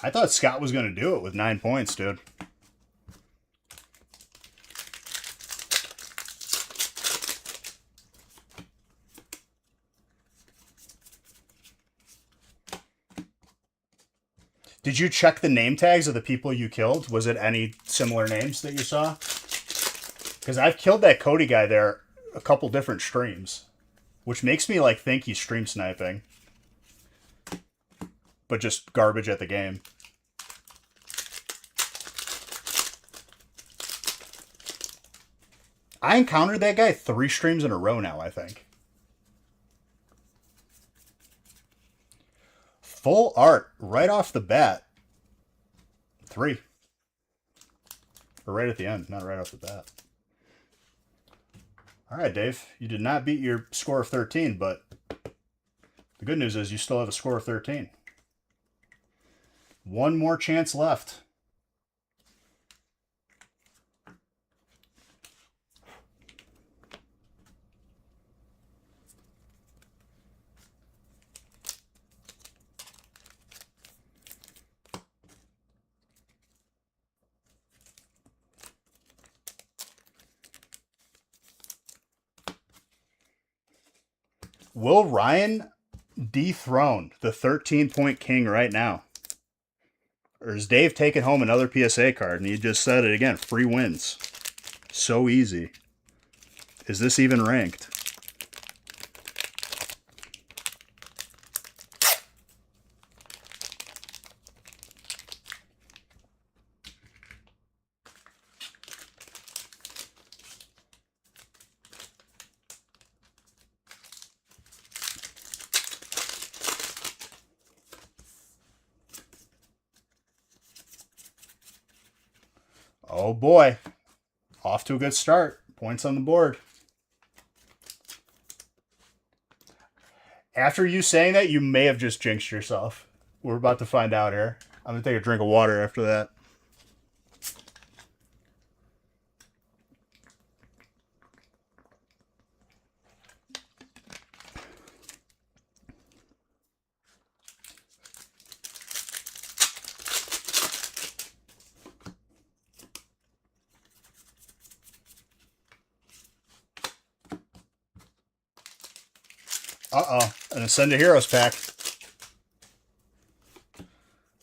I thought Scott was going to do it with 9 points, dude. Did you check the name tags of the people you killed? Was it any similar names that you saw? Because I've killed that Cody guy there a couple different streams, which makes me like think he's stream sniping, but just garbage at the game. I encountered that guy 3 streams in a row now, I think. Full art right off the bat. 3. Or right at the end, not right off the bat. All right, Dave. You did not beat your score of 13, but the good news is you still have a score of 13. One more chance left. Will Ryan dethrone the 13-point king right now? Or is Dave taking home another PSA card? And he just said it again, free wins. So easy. Is this even ranked? Oh boy. Off to a good start. Points on the board. After you saying that, you may have just jinxed yourself. We're about to find out here. I'm gonna take a drink of water after that. Uh-oh. An Ascended Heroes pack.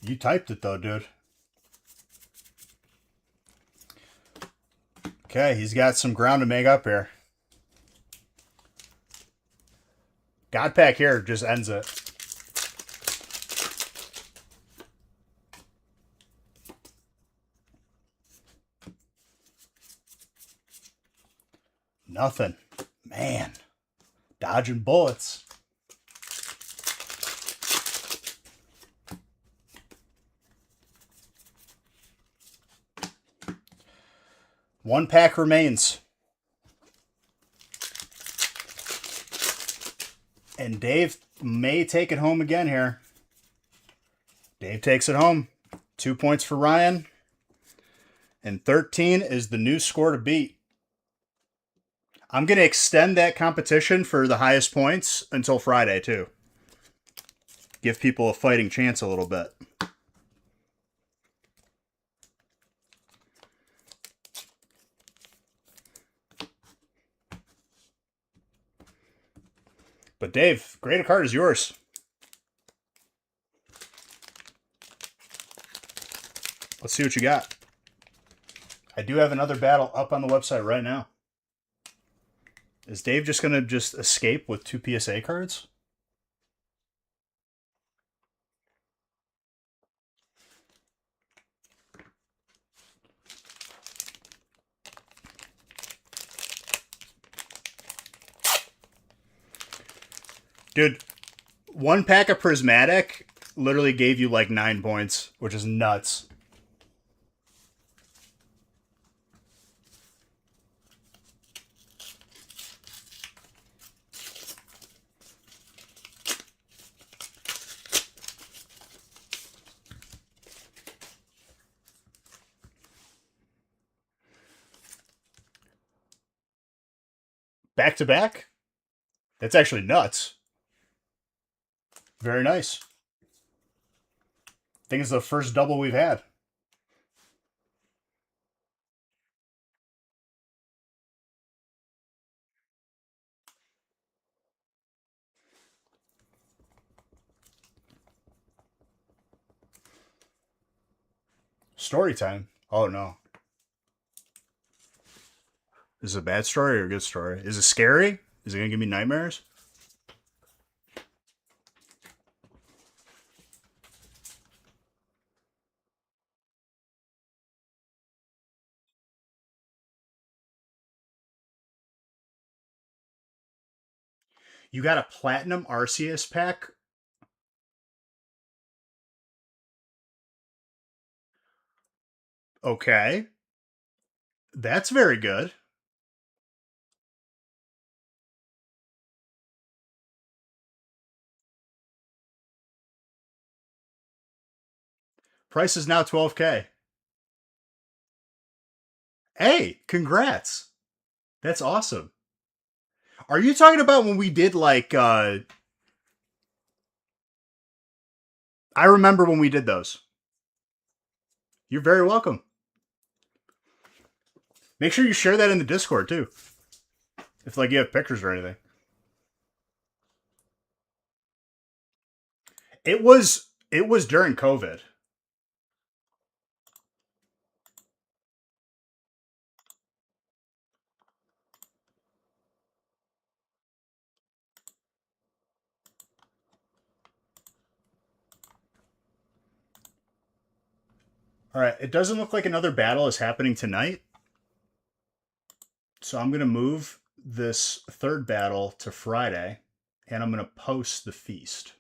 You typed it though, dude. Okay, he's got some ground to make up here. God pack here just ends it. Nothing. Man. Dodging bullets. One pack remains. And Dave may take it home again here. Dave takes it home. 2 points for Ryan. And 13 is the new score to beat. I'm going to extend that competition for the highest points until Friday, too. Give people a fighting chance a little bit. But Dave, graded card is yours. Let's see what you got. I do have another battle up on the website right now. Is Dave just going to just escape with 2 PSA cards? Dude, one pack of Prismatic literally gave you like 9 points, which is nuts. Back to back? That's actually nuts. Very nice. I think it's the first double we've had. Story time. Oh no. Is it a bad story or a good story? Is it scary? Is it gonna give me nightmares? You got a platinum Arceus pack? Okay. That's very good. Price is now 12K. Hey, congrats. That's awesome. Are you talking about when we did like I remember when we did those. You're very welcome. Make sure you share that in the Discord too. If like you have pictures or anything. It was during COVID. All right, it doesn't look like another battle is happening tonight. So I'm going to move this third battle to Friday and I'm going to post the feast.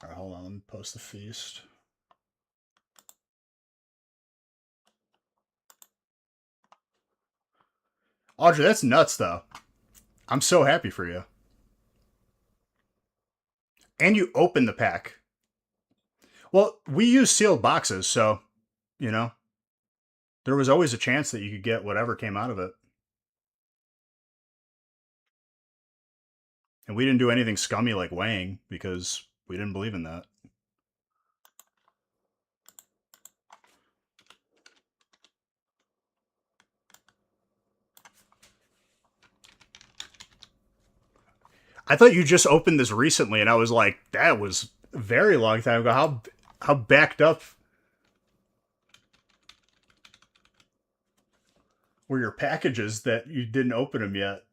All right, hold on. Let me post the feast. Audrey, that's nuts, though. I'm so happy for you. And you opened the pack. Well, we use sealed boxes, so, you know, there was always a chance that you could get whatever came out of it. And we didn't do anything scummy like weighing because we didn't believe in that. I thought you just opened this recently, and I was like, that was a very long time ago. How backed up were your packages that you didn't open them yet?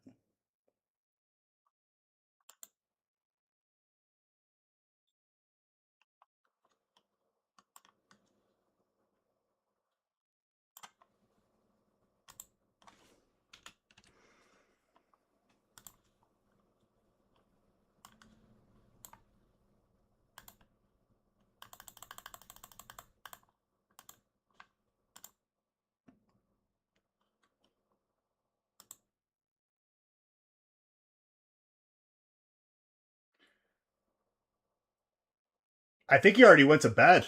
I think you already went to bed.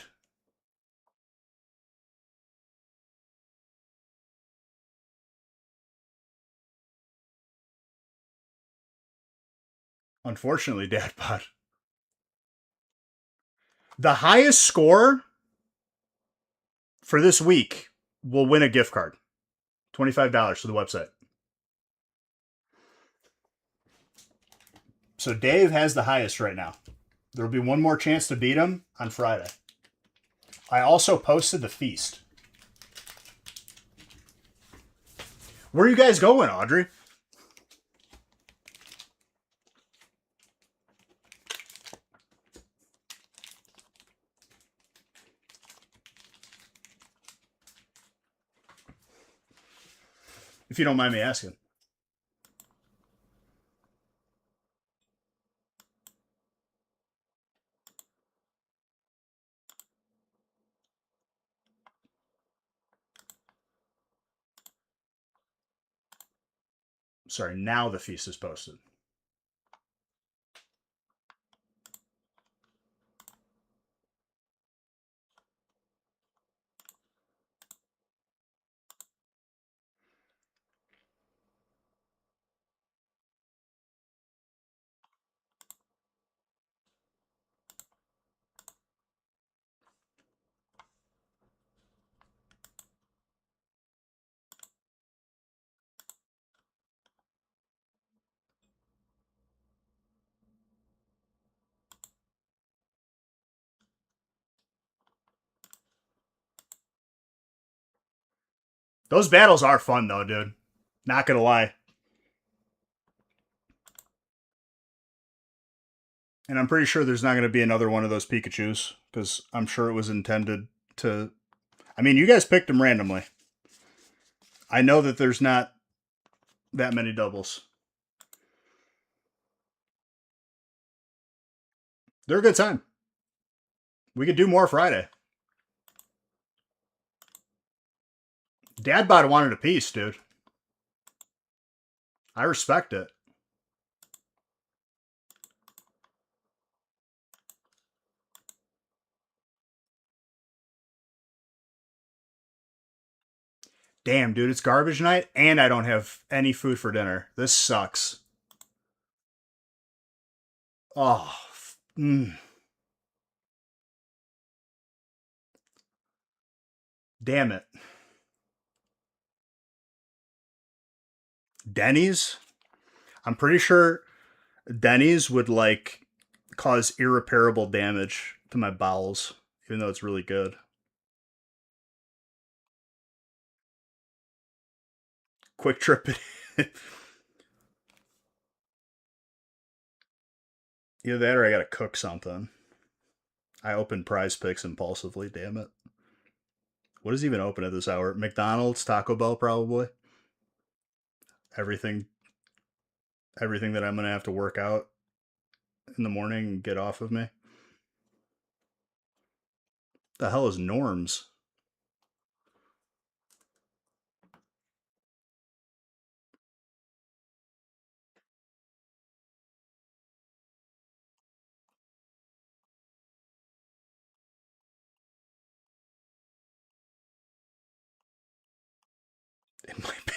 Unfortunately, Dad Pod. The highest score for this week will win a gift card. $25 to the website. So Dave has the highest right now. There will be one more chance to beat him on Friday. I also posted the feast. Where are you guys going, Audrey? If you don't mind me asking. Sorry, now the feast is posted. Those battles are fun, though, dude. Not gonna lie. And I'm pretty sure there's not going to be another one of those Pikachus because I'm sure it was intended to. I mean, you guys picked them randomly. I know that there's not that many doubles. They're a good time. We could do more Friday. Dadbot wanted a piece, dude. I respect it. Damn, dude, it's garbage night, and I don't have any food for dinner. This sucks. Oh, damn it. Denny's? I'm pretty sure Denny's would like cause irreparable damage to my bowels, even though it's really good. Quick trip. Either that or I gotta cook something. I open prize picks impulsively, damn it. What is even open at this hour? McDonald's, Taco Bell, probably. Everything everything that I'm gonna have to work out in the morning and get off of me. The hell is norms?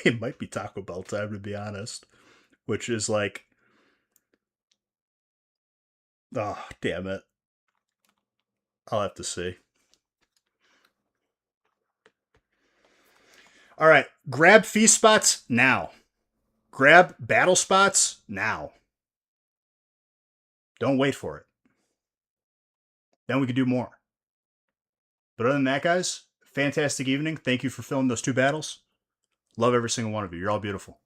It might be Taco Bell time, to be honest. Which is like, oh damn it! I'll have to see. All right, grab feast spots now. Grab battle spots now. Don't wait for it. Then we can do more. But other than that, guys, fantastic evening. Thank you for filming those two battles. Love every single one of you. You're all beautiful.